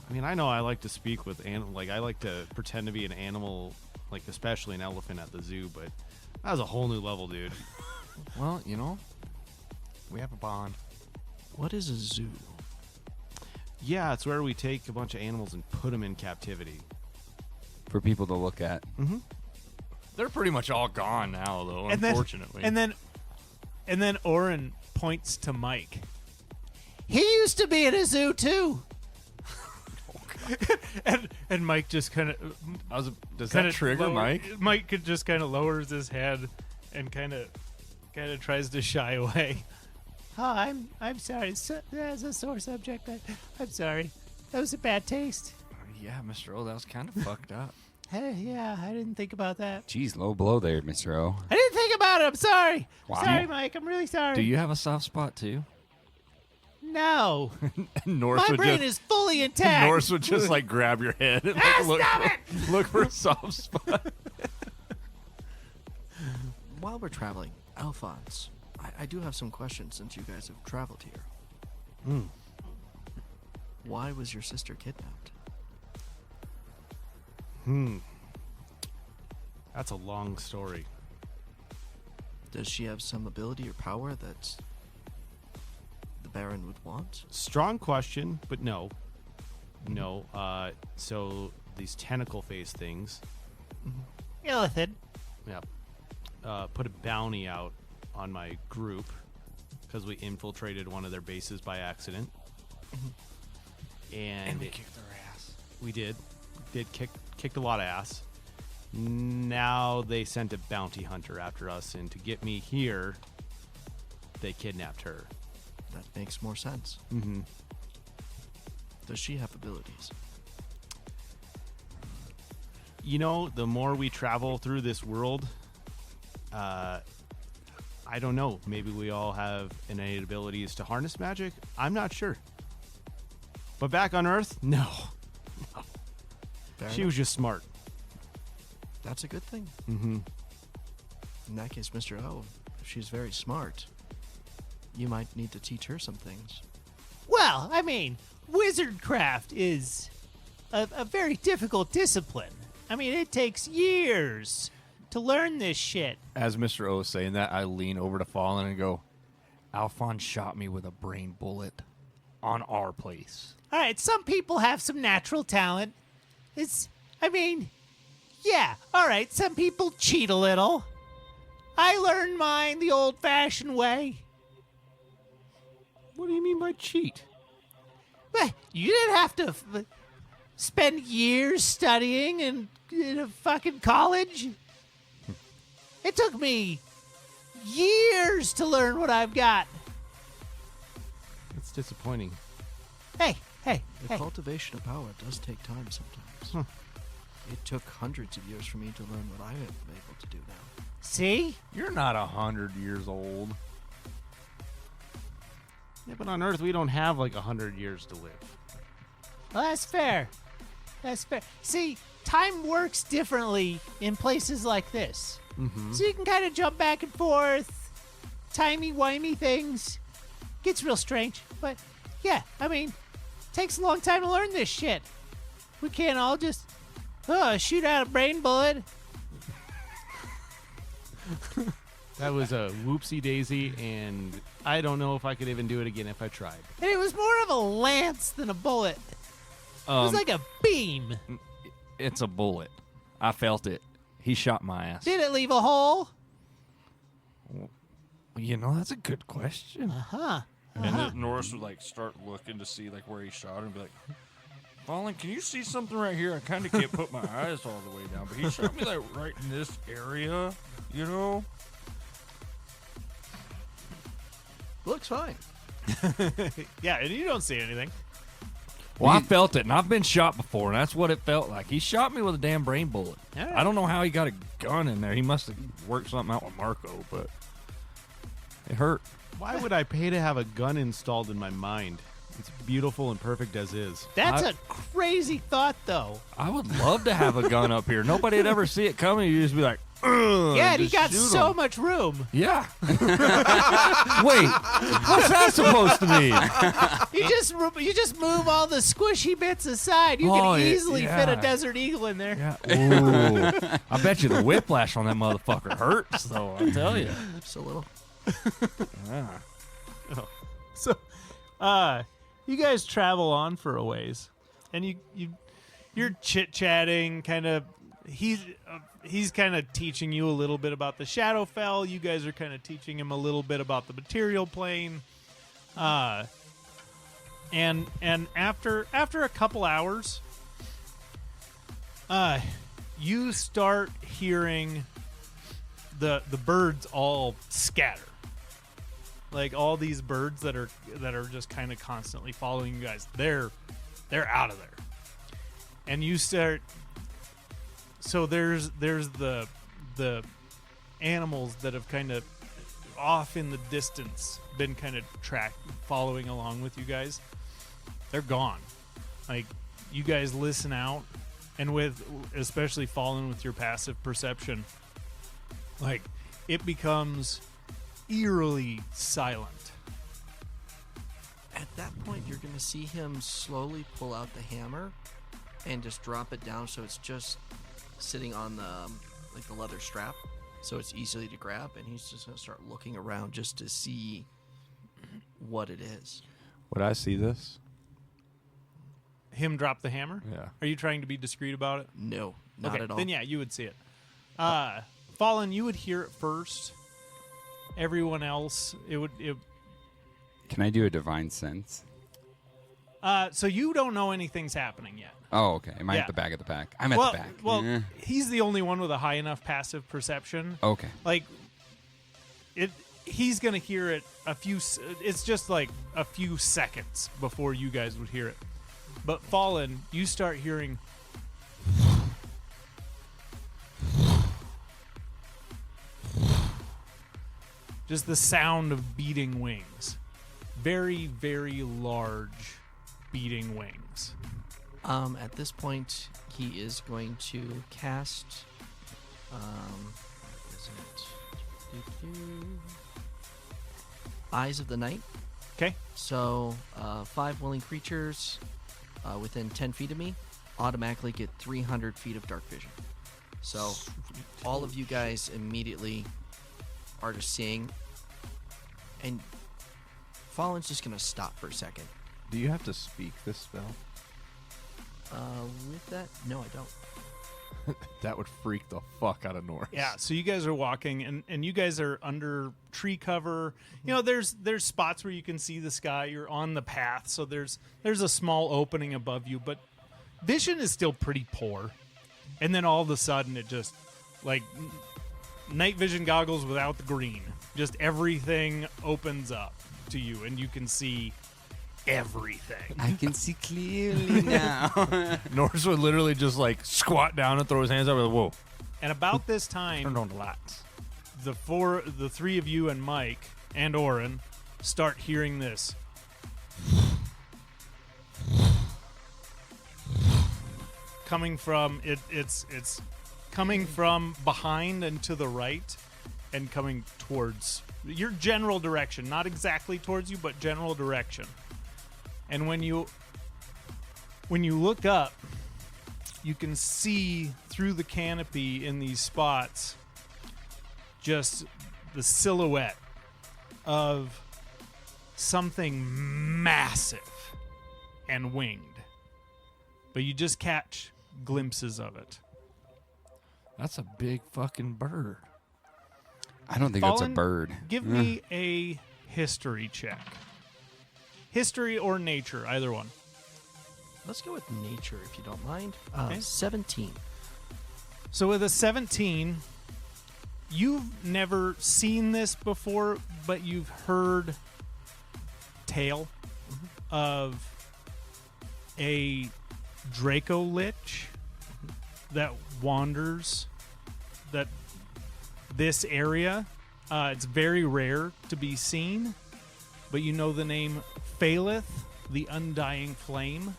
I mean, I know I like to speak with like I like to pretend to be an animal, like especially an elephant at the zoo. But that was a whole new level, dude. well, we have a bond. What is a zoo? Yeah, it's where we take a bunch of animals and put them in captivity. For people to look at. They're pretty much all gone now, though. And Unfortunately. And then Oren points to Mike. He used to be in a zoo too. and Mike just kind of Does that trigger Mike? Mike could just kind of lowers his head and kind of tries to shy away. Oh, I'm sorry. That's a sore subject. I'm sorry. That was a bad taste. Yeah, Mr. O, that was kind of fucked up. Hey, yeah, I didn't think about that. Jeez, low blow there, Mr. O. I didn't think about it. I'm sorry. Wow. Sorry, Mike. I'm really sorry. Do you have a soft spot too? No. Norse My would brain just, is fully intact. Norse would just like grab your head and look for a soft spot. While we're traveling, Alphonse, I do have some questions since you guys have traveled here. Why was your sister kidnapped? That's a long story. Does she have some ability or power that the Baron would want? Strong question, but no. No. So these tentacle face things, Illithid. put a bounty out on my group because we infiltrated one of their bases by accident. And we kicked their ass. We did kicked a lot of ass. Now they sent a bounty hunter after us, and to get me here, they kidnapped her. That makes more sense. Mm-hmm. Does she have abilities? You know, the more we travel through this world, I don't know. Maybe we all have innate abilities to harness magic. I'm not sure. But back on Earth, no. Fair She enough. was just smart. That's a good thing. Mm-hmm. In that case, Mr. O, if she's very smart, you might need to teach her some things. Well, I mean, wizardcraft is a very difficult discipline. I mean, it takes years to learn this shit. As Mr. O is saying that, I lean over to Fallen and go, Alphonse shot me with a brain bullet on our place. All right, some people have some natural talent. Yeah, all right, some people cheat a little. I learned mine the old-fashioned way. What do you mean by cheat? But you didn't have to spend years studying in a fucking college. It took me years to learn what I've got. It's disappointing. Hey. The cultivation of power does take time sometimes. It took hundreds of years for me to learn what I am able to do now. See? You're not 100 years old. Yeah, but on Earth, we don't have like 100 years to live. Well, that's fair. See, time works differently in places like this. Mm-hmm. So you can kind of jump back and forth, timey-wimey things. Gets real strange. But, yeah, I mean, takes a long time to learn this shit. We can't all just, shoot out a brain bullet. That was a whoopsie daisy, and I don't know if I could even do it again if I tried. And it was more of a lance than a bullet. It was like a beam. It's a bullet. I felt it. He shot my ass. Did it leave a hole? You know, that's a good question. Huh. And then Norris would like start looking to see like where he shot and be like, Fallen, can you see something right here? I kind of can't put my eyes all the way down, but he shot me like right in this area, you know? Looks fine. Yeah, and you don't see anything. Well, I felt it, and I've been shot before, and that's what it felt like. He shot me with a damn brain bullet. All right. I don't know how he got a gun in there. He must have worked something out with Marco, but it hurt. Why would I pay to have a gun installed in my mind? It's beautiful and perfect as is. That's a crazy thought, though. I would love to have a gun up here. Nobody would ever see it coming. You'd just be like, ugh. Yeah, and and he just got shoot so 'em. much room. Yeah. Wait, what's that supposed to mean? You just move all the squishy bits aside. You Oh, can easily fit a yeah. Desert Eagle in there. Yeah. Ooh. I bet you the whiplash on that motherfucker hurts, though, I'll tell you. Just a little. Yeah. So, you guys travel on for a ways, and you're chit chatting. Kind of, he's kind of teaching you a little bit about the Shadowfell. You guys are kind of teaching him a little bit about the material plane. And after a couple hours, You start hearing the birds all scatter. Like all these birds that are just kind of constantly following you guys. They're out of there. And you start. So there's the animals that have kind of off in the distance been kind of following along with you guys. They're gone. Like you guys listen out, and with especially Fallen with your passive perception, like it becomes eerily silent. At that point, you're going to see him slowly pull out the hammer and just drop it down, so it's just sitting on the like the leather strap, so it's easily to grab. And he's just going to start looking around just to see what it is. Would I see this? Him drop the hammer? Yeah. Are you trying to be discreet about it? No, not Okay, at all. then yeah, you would see it. Fallen, you would hear it first. Everyone else, it Can I do a divine sense? so you don't know anything's happening yet. Oh, okay. Am I Yeah. at the back of the pack? I'm at well, the back. Well, Eh. he's the only one with a high enough passive perception. Okay. Like he's gonna hear it it's just like a few seconds before you guys would hear it. But Fallen, you start hearing just the sound of beating wings. Very, very large beating wings. At this point, he is going to cast. Is it? Eyes of the Night. Okay. So, 5 willing creatures within 10 feet of me automatically get 300 feet of dark vision. So, all of you guys immediately are just seeing. And Fallen's just going to stop for a second. Do you have to speak this spell? With that, no, I don't. That would freak the fuck out of Norris. Yeah, so you guys are walking, and you guys are under tree cover. You know, there's spots where you can see the sky. You're on the path, so there's a small opening above you, but vision is still pretty poor. And then all of a sudden, it just like night vision goggles without the green. Just everything opens up to you, and you can see everything. I can see clearly now. Norris would literally just like squat down and throw his hands up and whoa. And about this Turn time, on the lights. the three of you and Mike and Oren start hearing this. Coming from it's coming from behind and to the right, and coming towards your general direction, not exactly towards you, but general direction. And when you look up, you can see through the canopy in these spots just the silhouette of something massive and winged. But you just catch glimpses of it. That's a big fucking bird. I don't think that's a Fallen, bird. Give me a history check. History or nature, either one. Let's go with nature, if you don't mind. Okay. 17. So with a 17, you've never seen this before, but you've heard tale of a Draco lich that wanders this area. It's very rare to be seen, but you know the name Phaleth, the Undying Flame.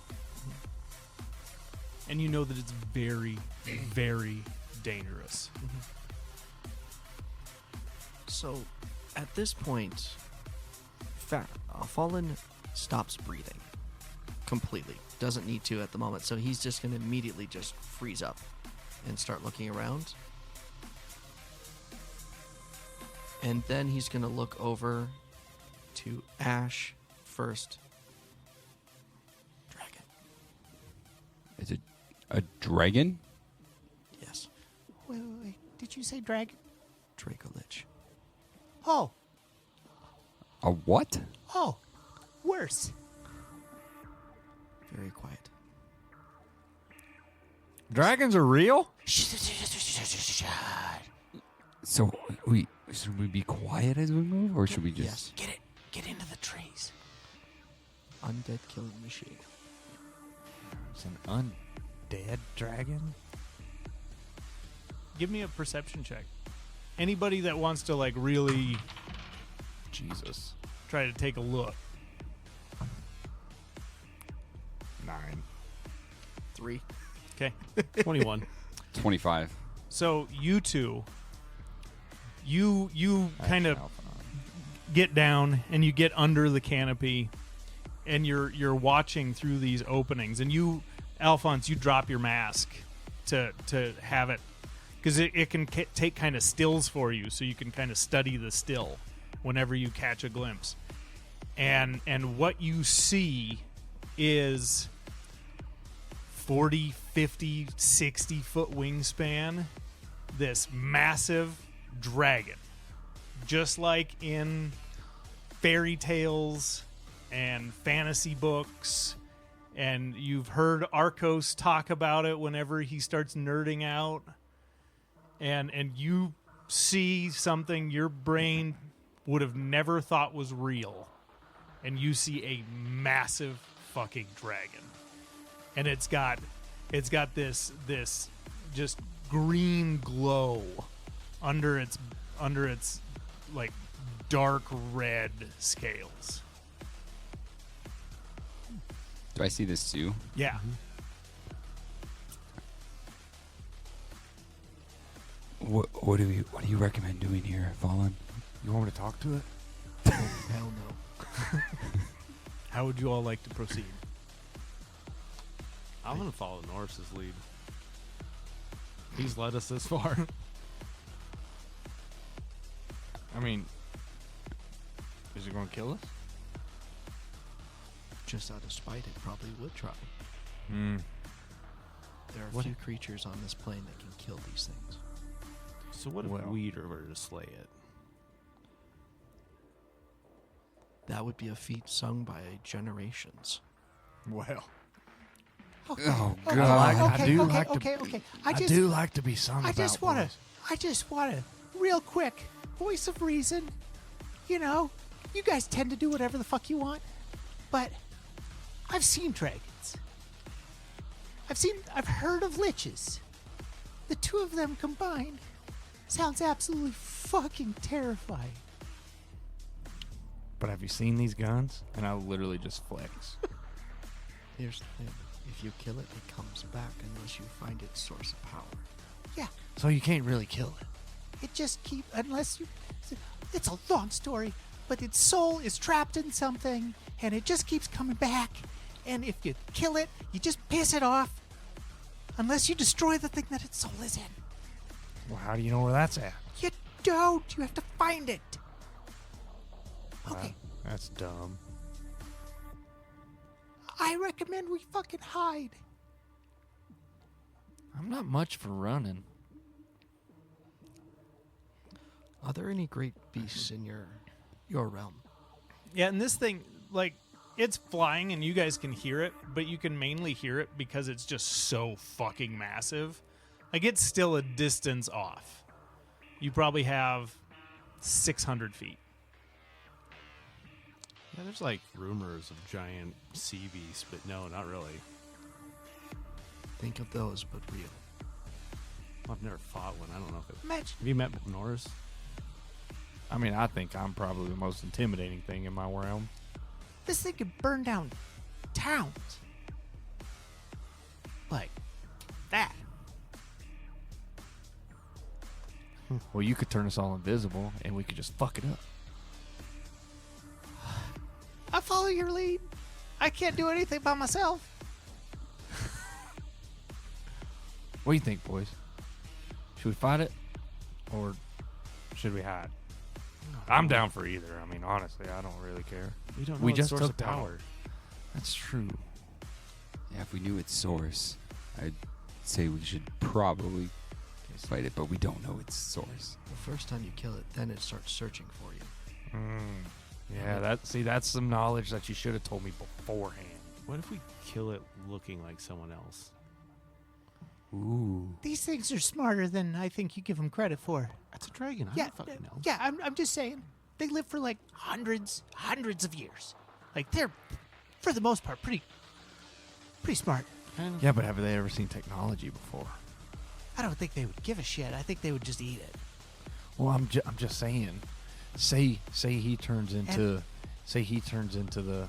And you know that it's very, very dangerous. So, at this point, Fallen stops breathing completely. Doesn't need to at the moment, so he's just going to immediately just freeze up and start looking around. And then he's going to look over to Ash first. Dragon. Is it a dragon? Yes. Wait. Did you say dragon? Draco Lich. Oh, A what? worse. Very quiet. Dragons are real? So should we be quiet as we move, or should we just? Yes. Get into the trees. Undead killing machine. It's an undead dragon. Give me a perception check. Anybody that wants to like really Jesus. try to take a look. 9. 3. Okay. 21. 25. So you two, you kind of get down and you get under the canopy, and you're watching through these openings. And you, Alphonse, you drop your mask to have it, because it can take kind of stills for you, so you can kind of study the still whenever you catch a glimpse. And what you see is 40, 50, 60 foot wingspan, this massive dragon, just like in fairy tales and fantasy books. And you've heard Arcos talk about it whenever he starts nerding out. And you see something your brain would have never thought was real. And you see a massive fucking dragon. And it's got this just green glow under its like dark red scales. Do I see this too? Yeah. What do you recommend doing here, Fallen? You want me to talk to it? Hell no. How would you all like to proceed? I'm going to follow Norris's lead. He's led us this far. I mean, is it going to kill us? Just out of spite, it probably would try. Hmm. There are few creatures on this plane that can kill these things. So what if Well. we were to slay it? That would be a feat sung by generations. Well, Oh Okay, God! okay, I do okay, like to- okay, okay. I do like to be sung I about. just want boys. to, real quick, voice of reason. You know, you guys tend to do whatever the fuck you want, but I've seen dragons. I've heard of liches. The two of them combined sounds absolutely fucking terrifying. But have you seen these guns? And I literally just flex. Here's the thing. If you kill it, it comes back unless you find its source of power. Yeah, So you can't really kill it. it just unless you. It's a long story, but its soul is trapped in something, and it just keeps coming back. And if you kill it, you just piss it off. Unless you destroy the thing that its soul is in. Well, how do you know where that's at? You don't. You have to find it. Okay. That's dumb. I recommend we fucking hide. I'm not much for running. Are there any great beasts in your realm? Yeah, and this thing, like, it's flying and you guys can hear it, but you can mainly hear it because it's just so fucking massive. Like, it's still a distance off. You probably have 600 feet. Yeah, there's like rumors of giant sea beasts, but no, not really. Think of those, but real. I've never fought one. I don't know if it. Imagine. Have you met Norris? I mean, I think I'm probably the most intimidating thing in my realm. This thing could burn down towns. Like that. Well, you could turn us all invisible, and we could just fuck it up. I follow your lead. I can't do anything by myself. What do you think, boys? Should we fight it, or should we hide? I'm down for either. I mean, honestly, I don't really care. We don't know. We its just source took of down. power. That's true. Yeah, if we knew its source, I'd say we should probably fight it, but we don't know its source. The first time you kill it, then it starts searching for you. Yeah, that's some knowledge that you should have told me beforehand. What if we kill it looking like someone else? These things are smarter than I think you give them credit for. That's a dragon. I Yeah, don't fucking know. yeah. I'm just saying, they live for like hundreds of years. Like they're, for the most part, pretty smart. Yeah, but have they ever seen technology before? I don't think they would give a shit. I think they would just eat it. Well, I'm just saying. Say he turns into the,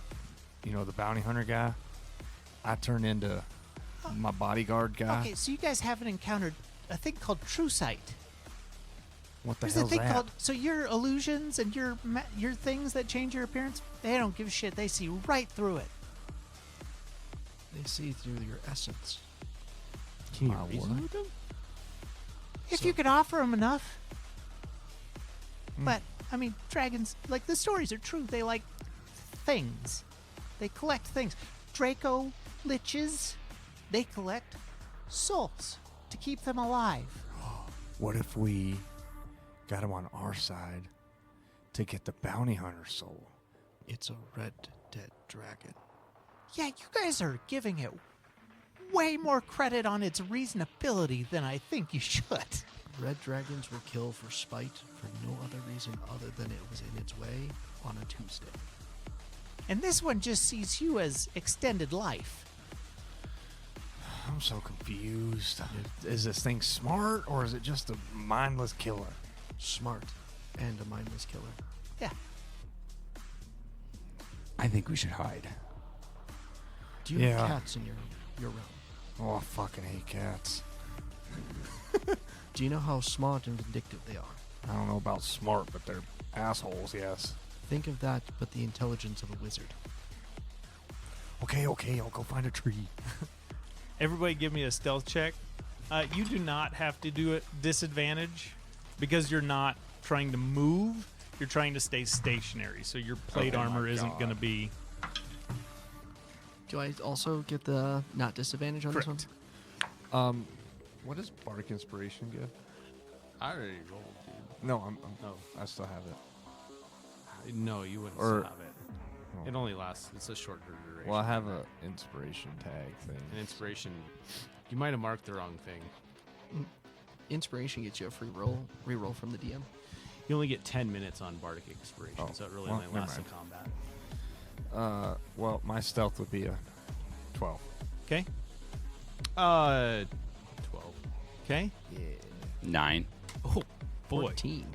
the bounty hunter guy. I turn into my bodyguard guy. Okay, so you guys haven't encountered a thing called true sight. What the There's a hell's thing that? called, so your illusions and your things that change your appearance, they don't give a shit. They see right through it. They see through your essence. Can you My reason word. with them? If you could offer them enough. But, I mean, dragons, like, the stories are true. They like things. They collect things. Draco liches, they collect souls to keep them alive. What if we got him on our side to get the bounty hunter soul? It's a red dead dragon. Yeah, you guys are giving it way more credit on its reasonability than I think you should. Red dragons will kill for spite for no other reason other than it was in its way on a Tuesday. And this one just sees you as extended life. I'm so confused. Is this thing smart or is it just a mindless killer? Smart and a mindless killer. Yeah. I think we should hide. Do you Yeah. have cats in your realm? Oh, I fucking hate cats. Do you know how smart and vindictive they are? I don't know about smart, but they're assholes, yes. Think of that, but the intelligence of a wizard. Okay, I'll go find a tree. Everybody give me a stealth check. You do not have to do it disadvantage because you're not trying to move. You're trying to stay stationary, so your plate Oh my armor isn't God. going to be... Do I also get the not disadvantage on this one? Correct. What does Bardic Inspiration give? I already rolled, dude. No, Oh, I still have it. no, you wouldn't Or- still have it. Oh. It only lasts. It's a shorter duration. Well, I have a inspiration tag thing. an inspiration. You might have marked the wrong thing. Inspiration gets you a free reroll from the DM. You only get 10 minutes on Bardic Inspiration, Oh, so it really well, only never lasts in mind. combat. Well, my stealth would be a 12. Okay? 12. Okay? Yeah. 9. Oh, boy. 14.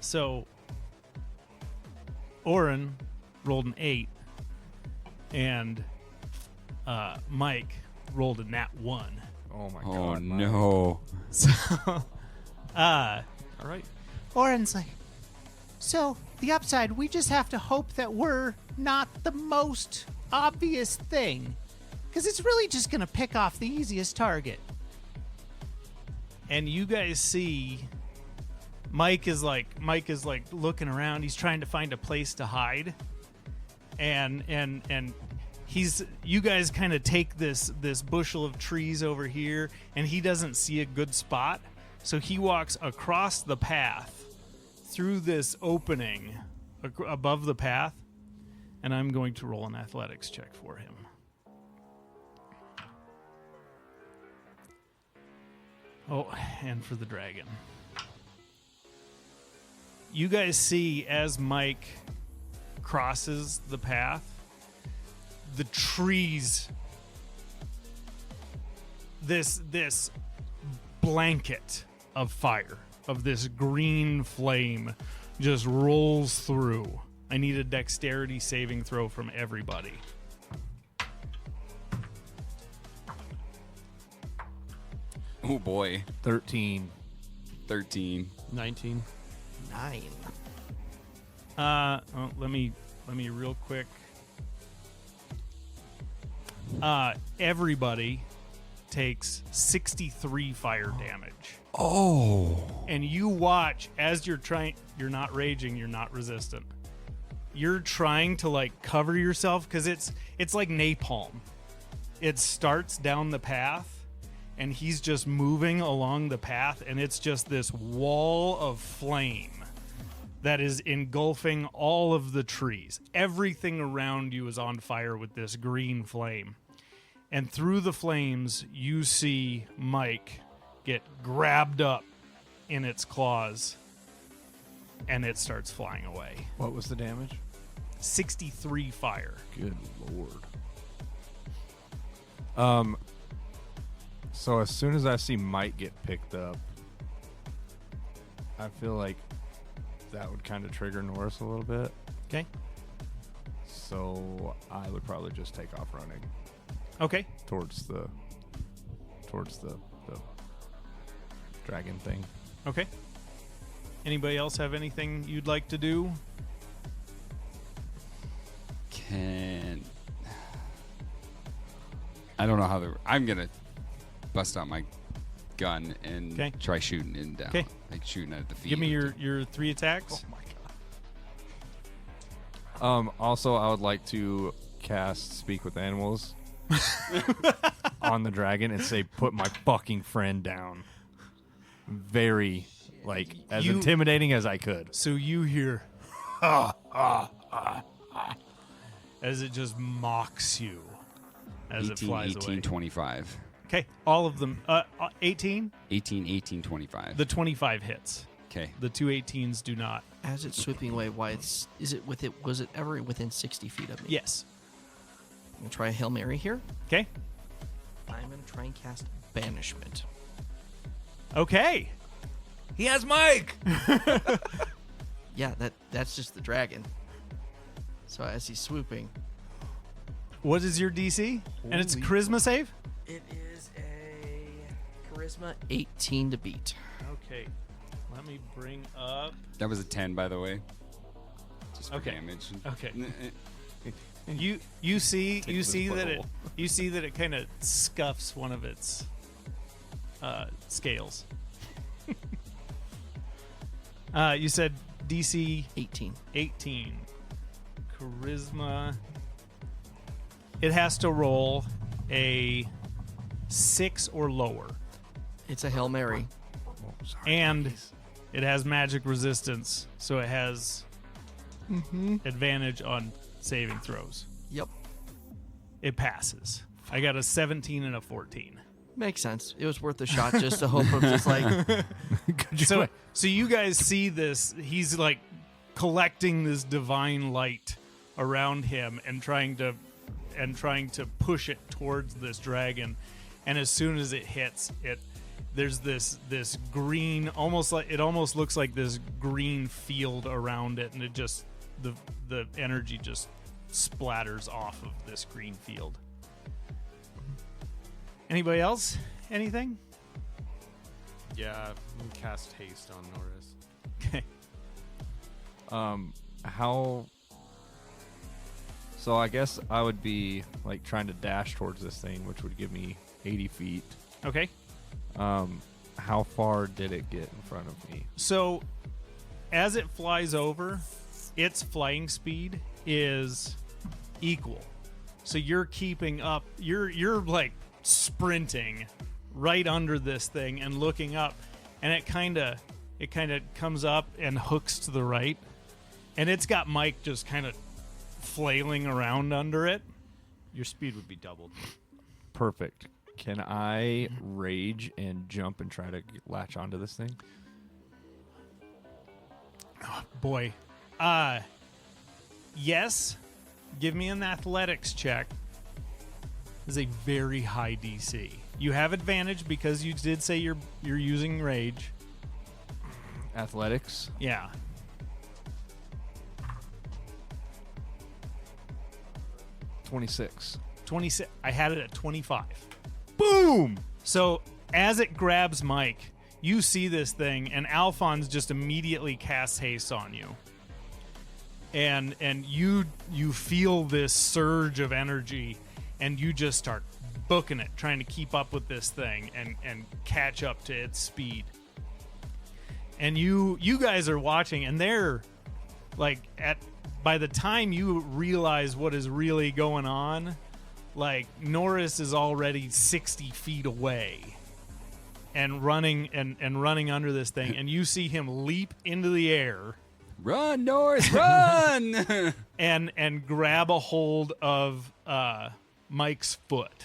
So Oren rolled an 8, and Mike rolled a nat 1. Oh my Oh god. Mike. no. So, All right. Oren's like, so the upside, we just have to hope that we're not the most obvious thing. Because it's really just going to pick off the easiest target. and you guys see Mike is like looking around. He's trying to find a place to hide, and you guys kind of take this bushel of trees over here, and he doesn't see a good spot, so he walks across the path through this opening above the path, and I'm going to roll an athletics check for him. Oh, and for the dragon. You guys see as Mike crosses the path, the trees, this blanket of fire, of this green flame, just rolls through. I need a dexterity saving throw from everybody. Oh boy. 13. 13. 19. 9. Let me real quick. Everybody takes 63 fire damage. Oh. And you watch as you're not raging, you're not resistant. You're trying to like cover yourself because it's like napalm. It starts down the path and he's just moving along the path, and it's just this wall of flame that is engulfing all of the trees. Everything around you is on fire with this green flame. and through the flames, you see Mike get grabbed up in its claws, and it starts flying away. What was the damage? 63 fire. Good lord. So as soon as I see Mike get picked up, I feel like that would kind of trigger Norris a little bit. Okay. So I would probably just take off running Okay. towards the dragon thing. Okay. Anybody else have anything you'd like to do? I don't know how I'm gonna bust out my gun and 'Kay. try shooting it down. 'Kay. Like shooting at the feet. Give me your 3 attacks. Also, I would like to cast Speak with Animals on the dragon and say, "Put my fucking friend down." Very, like, as You- intimidating as I could. So you hear as it just mocks you as it 18, flies 18, away. 25. Okay, all of them. 18. 18, 18, 25. The 25 hits. Okay. The 2 18s do not. As it's sweeping away, was it ever within 60 feet of me? Yes. I'm gonna try a Hail Mary here. Okay. I'm gonna try and cast Banishment. Okay. He has Mike. Yeah, that's just the dragon. So as he's swooping, What is your DC? And it's Holy- charisma save? it is a Charisma 18 to beat. Okay. Let me bring up. That was a 10, by the way. Just for Okay. damage. Okay. You see his that it butthole. kind of scuffs one of its scales. You said DC 18. 18. Charisma. It has to roll a 6 or lower. It's a Hail Mary. And it has magic resistance, so it has advantage on saving throws. Yep. It passes. I got a 17 and a 14. Makes sense. It was worth a shot just to hope of just like So you guys see this. He's like collecting this divine light around him and trying to push it towards this dragon. And as soon as it hits it, there's this green, almost looks like this green field around it, and it just the energy just splatters off of this green field. Anybody else? Anything? Yeah, cast haste on Norris. Okay. How? So I guess I would be like trying to dash towards this thing, which would give me 80 feet. Okay. How far did it get in front of me? So, as it flies over, its flying speed is equal. So you're keeping up. You're like sprinting right under this thing and looking up, and it kind of comes up and hooks to the right, and it's got Mike just kind of flailing around under it. Your speed would be doubled. Perfect. Can I rage and jump and try to latch onto this thing? Boy, yes. Give me an athletics check. This is a very high DC. You have advantage because you did say you're using rage. Athletics. Yeah. 26. 26. I had it at 25. Boom! So as it grabs Mike, you see this thing, and Alphonse just immediately casts haste on you. And you feel this surge of energy, and you just start booking it, trying to keep up with this thing and catch up to its speed. And you guys are watching, and they're like by the time you realize what is really going on, like Norris is already 60 feet away and running under this thing, and you see him leap into the air Run, Norris, run! and grab a hold of Mike's foot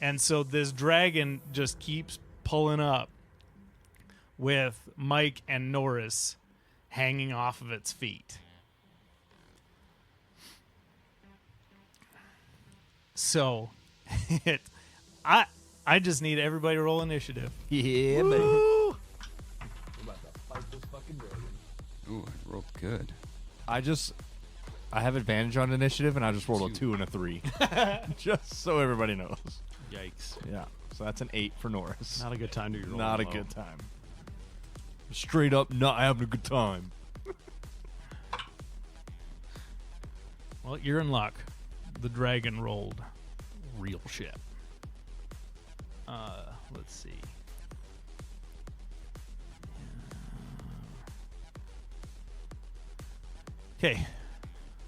And so this dragon just keeps pulling up with Mike and Norris hanging off of its feet. So, I just need everybody to roll initiative. Yeah, baby. Woo! Ooh, I rolled good. I have advantage on initiative, and I just rolled a 2 and a 3. Just so everybody knows. Yikes. Yeah. So that's an 8 for Norris. Not a good time to be rolling Not a low. good time. Straight up not having a good time. Well, you're in luck. The dragon rolled real shit. Let's see. Okay.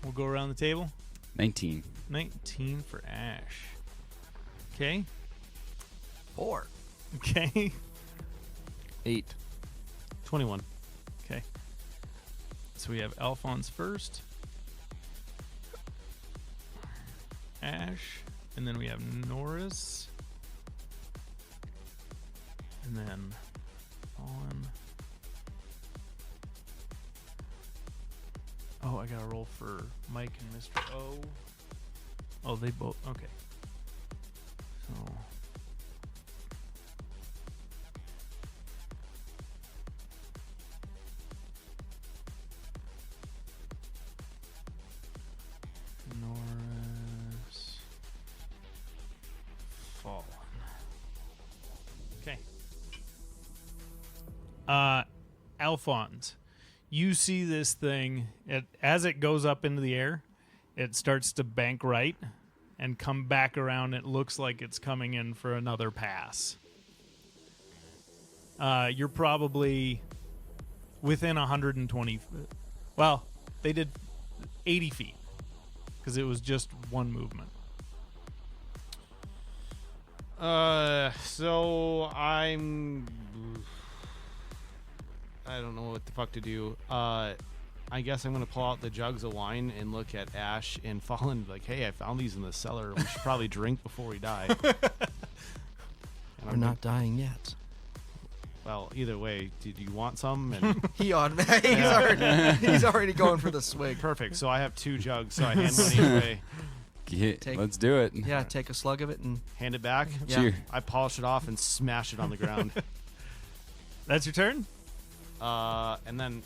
We'll go around the table. 19. 19 for Ash. Okay. 4. Okay. 8. 21. Okay. So we have Alphonse first. Ash. And then we have Norris. And then Fallen. Oh, I gotta roll for Mike and Mr. O. Oh, they both. Okay. So. Norris. Fallen. Okay. Alphonse, you see this thing, as it goes up into the air, it starts to bank right and come back around. It looks like it's coming in for another pass. You're probably within 120. Well, they did 80 feet because it was just one movement. So I don't know what the fuck to do. I guess I'm gonna pull out the jugs of wine and look at Ash and Fallen like, hey, I found these in the cellar. We should probably drink before we die. We're not dying yet. Well, either way, did you want some? And He's already going for the swig. perfect. So I have 2 jugs, so I hand one each way, Let's do it. Yeah, take a slug of it and hand it back. Yeah. Cheer. I polish it off and smash it on the ground. That's your turn? And then,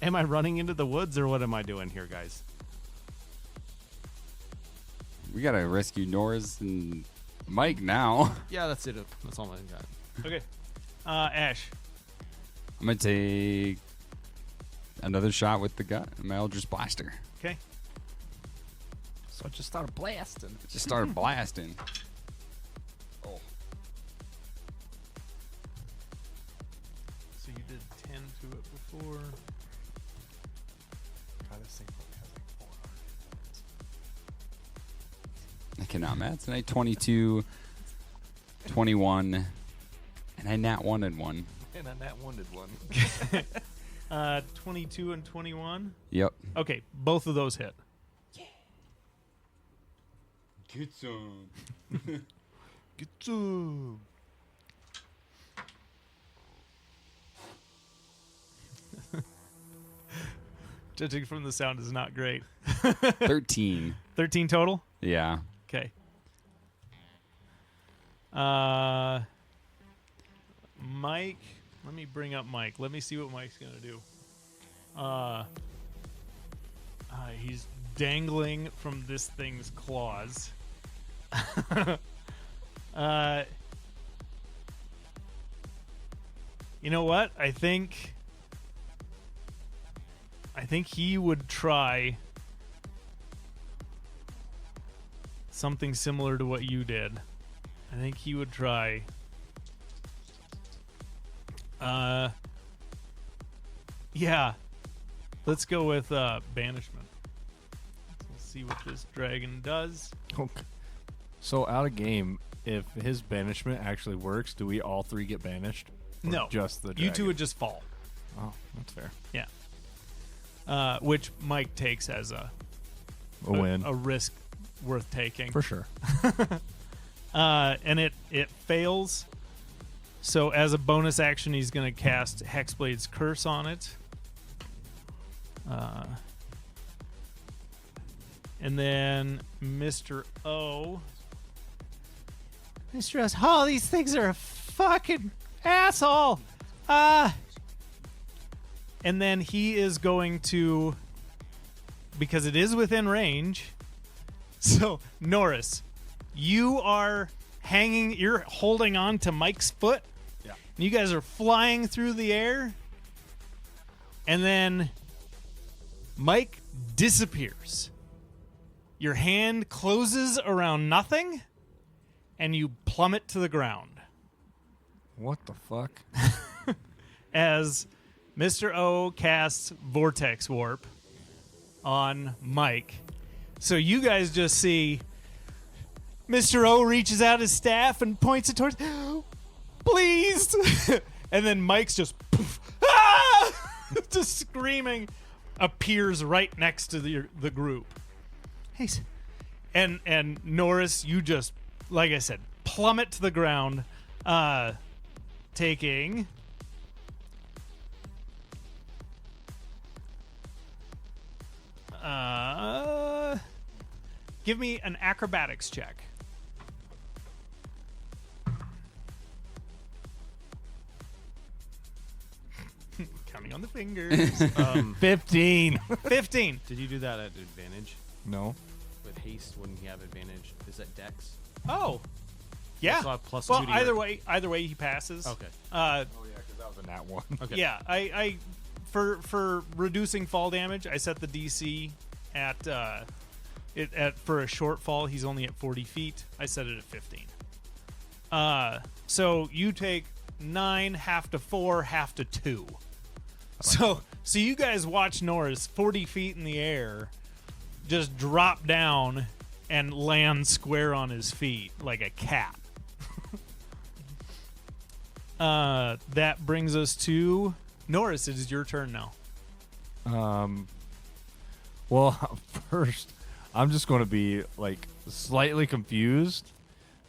am I running into the woods or what am I doing here, guys? We gotta rescue Norris and Mike now. Yeah, that's it. That's all I got. Okay. Ash. I'm gonna take another shot with the gun, my Eldritch Blaster. Okay. So I just started blasting. Just started blasting. So you did 10 to it before. I cannot math tonight. 22, 21, and I nat wanted one. And I that wanted one. 22 and 21. Yep. Okay, both of those hit. Get some. Get some. Judging from the sound is not great. 13. 13 total? Yeah. Okay. Mike, let me bring up Mike. Let me see what Mike's gonna do. He's dangling from this thing's claws. You know what? I think he would try something similar to what you did. I think he would try. Yeah. Let's go with banishment. Let's see what this dragon does. Okay. So out of game, if his banishment actually works, do we all 3 get banished? Or No, just the you dragon? 2 would just fall. Oh, that's fair. Yeah. Which Mike takes as A win. a risk worth taking. For sure. and it fails. So as a bonus action, he's going to cast Hexblade's Curse on it. And then Mr. O. Mr. S. Oh, these things are a fucking asshole. And then he is going to, because it is within range. So, Norris, you are hanging, you're holding on to Mike's foot. Yeah. And you guys are flying through the air. And then Mike disappears. Your hand closes around nothing, and you plummet to the ground. What the fuck? As Mr. O casts Vortex Warp on Mike. So you guys just see Mr. O reaches out his staff and points it towards, please! And then Mike's just, poof, ah! Just screaming, appears right next to the group. Hey, And Norris, you just, like I said, plummet to the ground, taking... give me an acrobatics check. Counting on the fingers. 15. 15. Did you do that at advantage? No. With haste, wouldn't he have advantage? Is that Dex? Oh. Yeah. So plus well, 2 to your- either way he passes. Okay. Oh, yeah, because that was a nat 1. Okay. Yeah, I for reducing fall damage, I set the DC at for a short fall, he's only at 40 feet. I set it at 15. So you take 9, half to 4, half to 2. So you guys watch Norris 40 feet in the air just drop down and land square on his feet like a cat. That brings us to Norris. It is your turn now. Well, first, I'm just going to be like slightly confused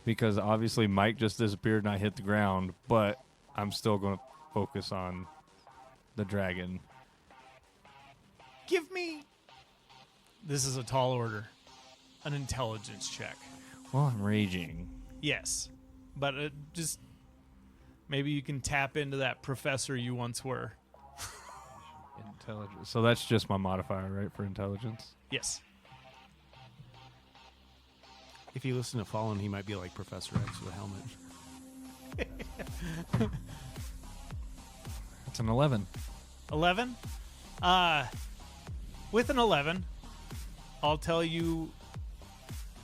because obviously Mike just disappeared and I hit the ground, but I'm still going to focus on the dragon. Give me. This is a tall order. An intelligence check. Well, I'm raging. Yes, but just maybe you can tap into that professor you once were. Intelligence. So that's just my modifier, right, for intelligence? Yes. If you listen to Fallen, he might be like Professor X with a helmet. It's an 11. 11. With an 11, I'll tell you,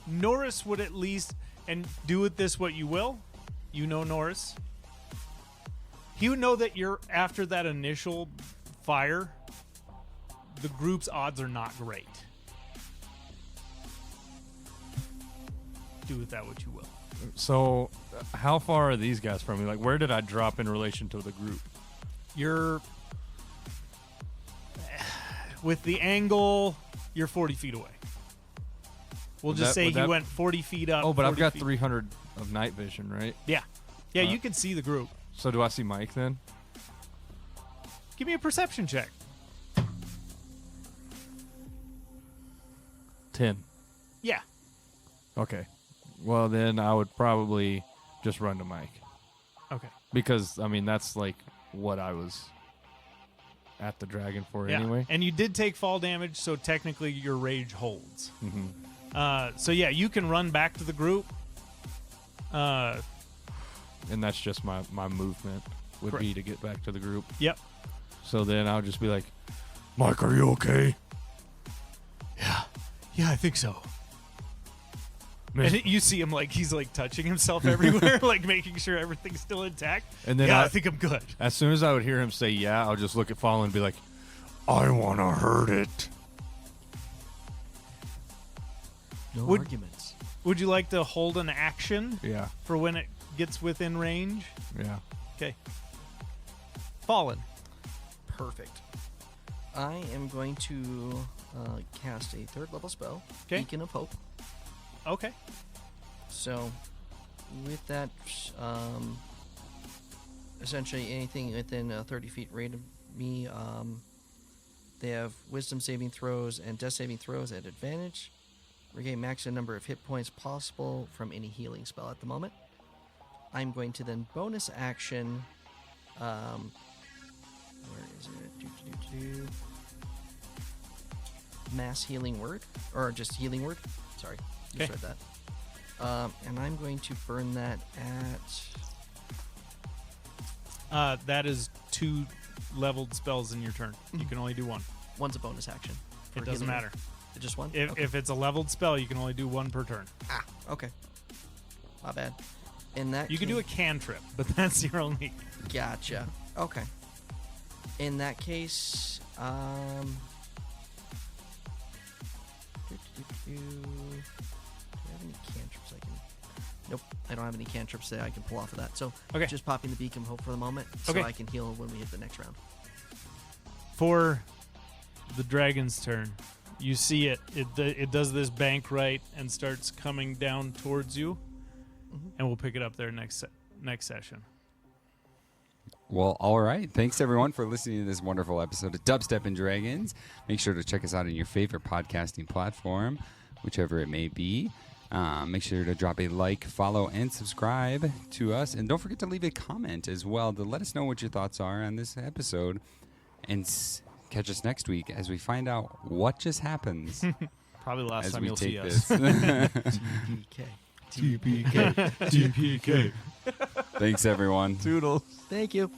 Norris would at least, and do with this what you will. You know Norris. He would know that you're after that initial fire. The group's odds are not great. Do with that what you will. So, how far are these guys from me? Like, where did I drop in relation to the group? You're with the angle. You're 40 feet away. We'll just say he went 40 feet up. Oh, but I've 40 got feet. 300 of night vision, right? Yeah, you can see the group. So do I see Mike then? Give me a perception check. 10. Yeah. Okay. Well, then I would probably just run to Mike. Okay. Because, I mean, that's like what I was at the dragon for Yeah. anyway. And you did take fall damage, so technically your rage holds. Mm-hmm. So yeah, you can run back to the group. And that's just my movement would Correct. be to get back to the group. Yep. So then I'll just be like, Mike, are you okay? Yeah, I think so. And you see him like he's like touching himself everywhere, like making sure everything's still intact. And then yeah, I think I'm good. As soon as I would hear him say yeah, I'll just look at Fallen and be like, I want to hurt it. No Would- arguments. Would you like to hold an action Yeah, for when it gets within range? yeah. Okay. Fallen. Perfect. I am going to cast a 3rd level spell, 'Kay. Beacon of Hope. Okay. So with that, essentially anything within 30 feet rate of me, they have wisdom saving throws and death saving throws at advantage. Regain maximum number of hit points possible from any healing spell at the moment. I'm going to then bonus action. Where is it? Mass healing word, or just healing word. Sorry, just read that. And I'm going to burn that at. That is 2 leveled spells in your turn. You can only do 1. One's a bonus action. It for doesn't healing. matter. Just one. If it's a leveled spell, you can only do 1 per turn. Okay. My bad. In that You can do a cantrip, but that's your only. Gotcha. Okay. In that case, do I have any cantrips I can? Nope, I don't have any cantrips that I can pull off of that. So Okay. just popping the beacon hope for the moment, so Okay. I can heal when we hit the next round. For the dragon's turn, you see it does this bank right and starts coming down towards you, and we'll pick it up there next session. Well, all right. Thanks, everyone, for listening to this wonderful episode of Dubstep and Dragons. Make sure to check us out on your favorite podcasting platform, whichever it may be. Make sure to drop a like, follow, and subscribe to us. And don't forget to leave a comment as well to let us know what your thoughts are on this episode. And catch us next week as we find out what just happens Probably the last as time we you'll see take us. this. TPK. Thanks, everyone. Toodles. Thank you.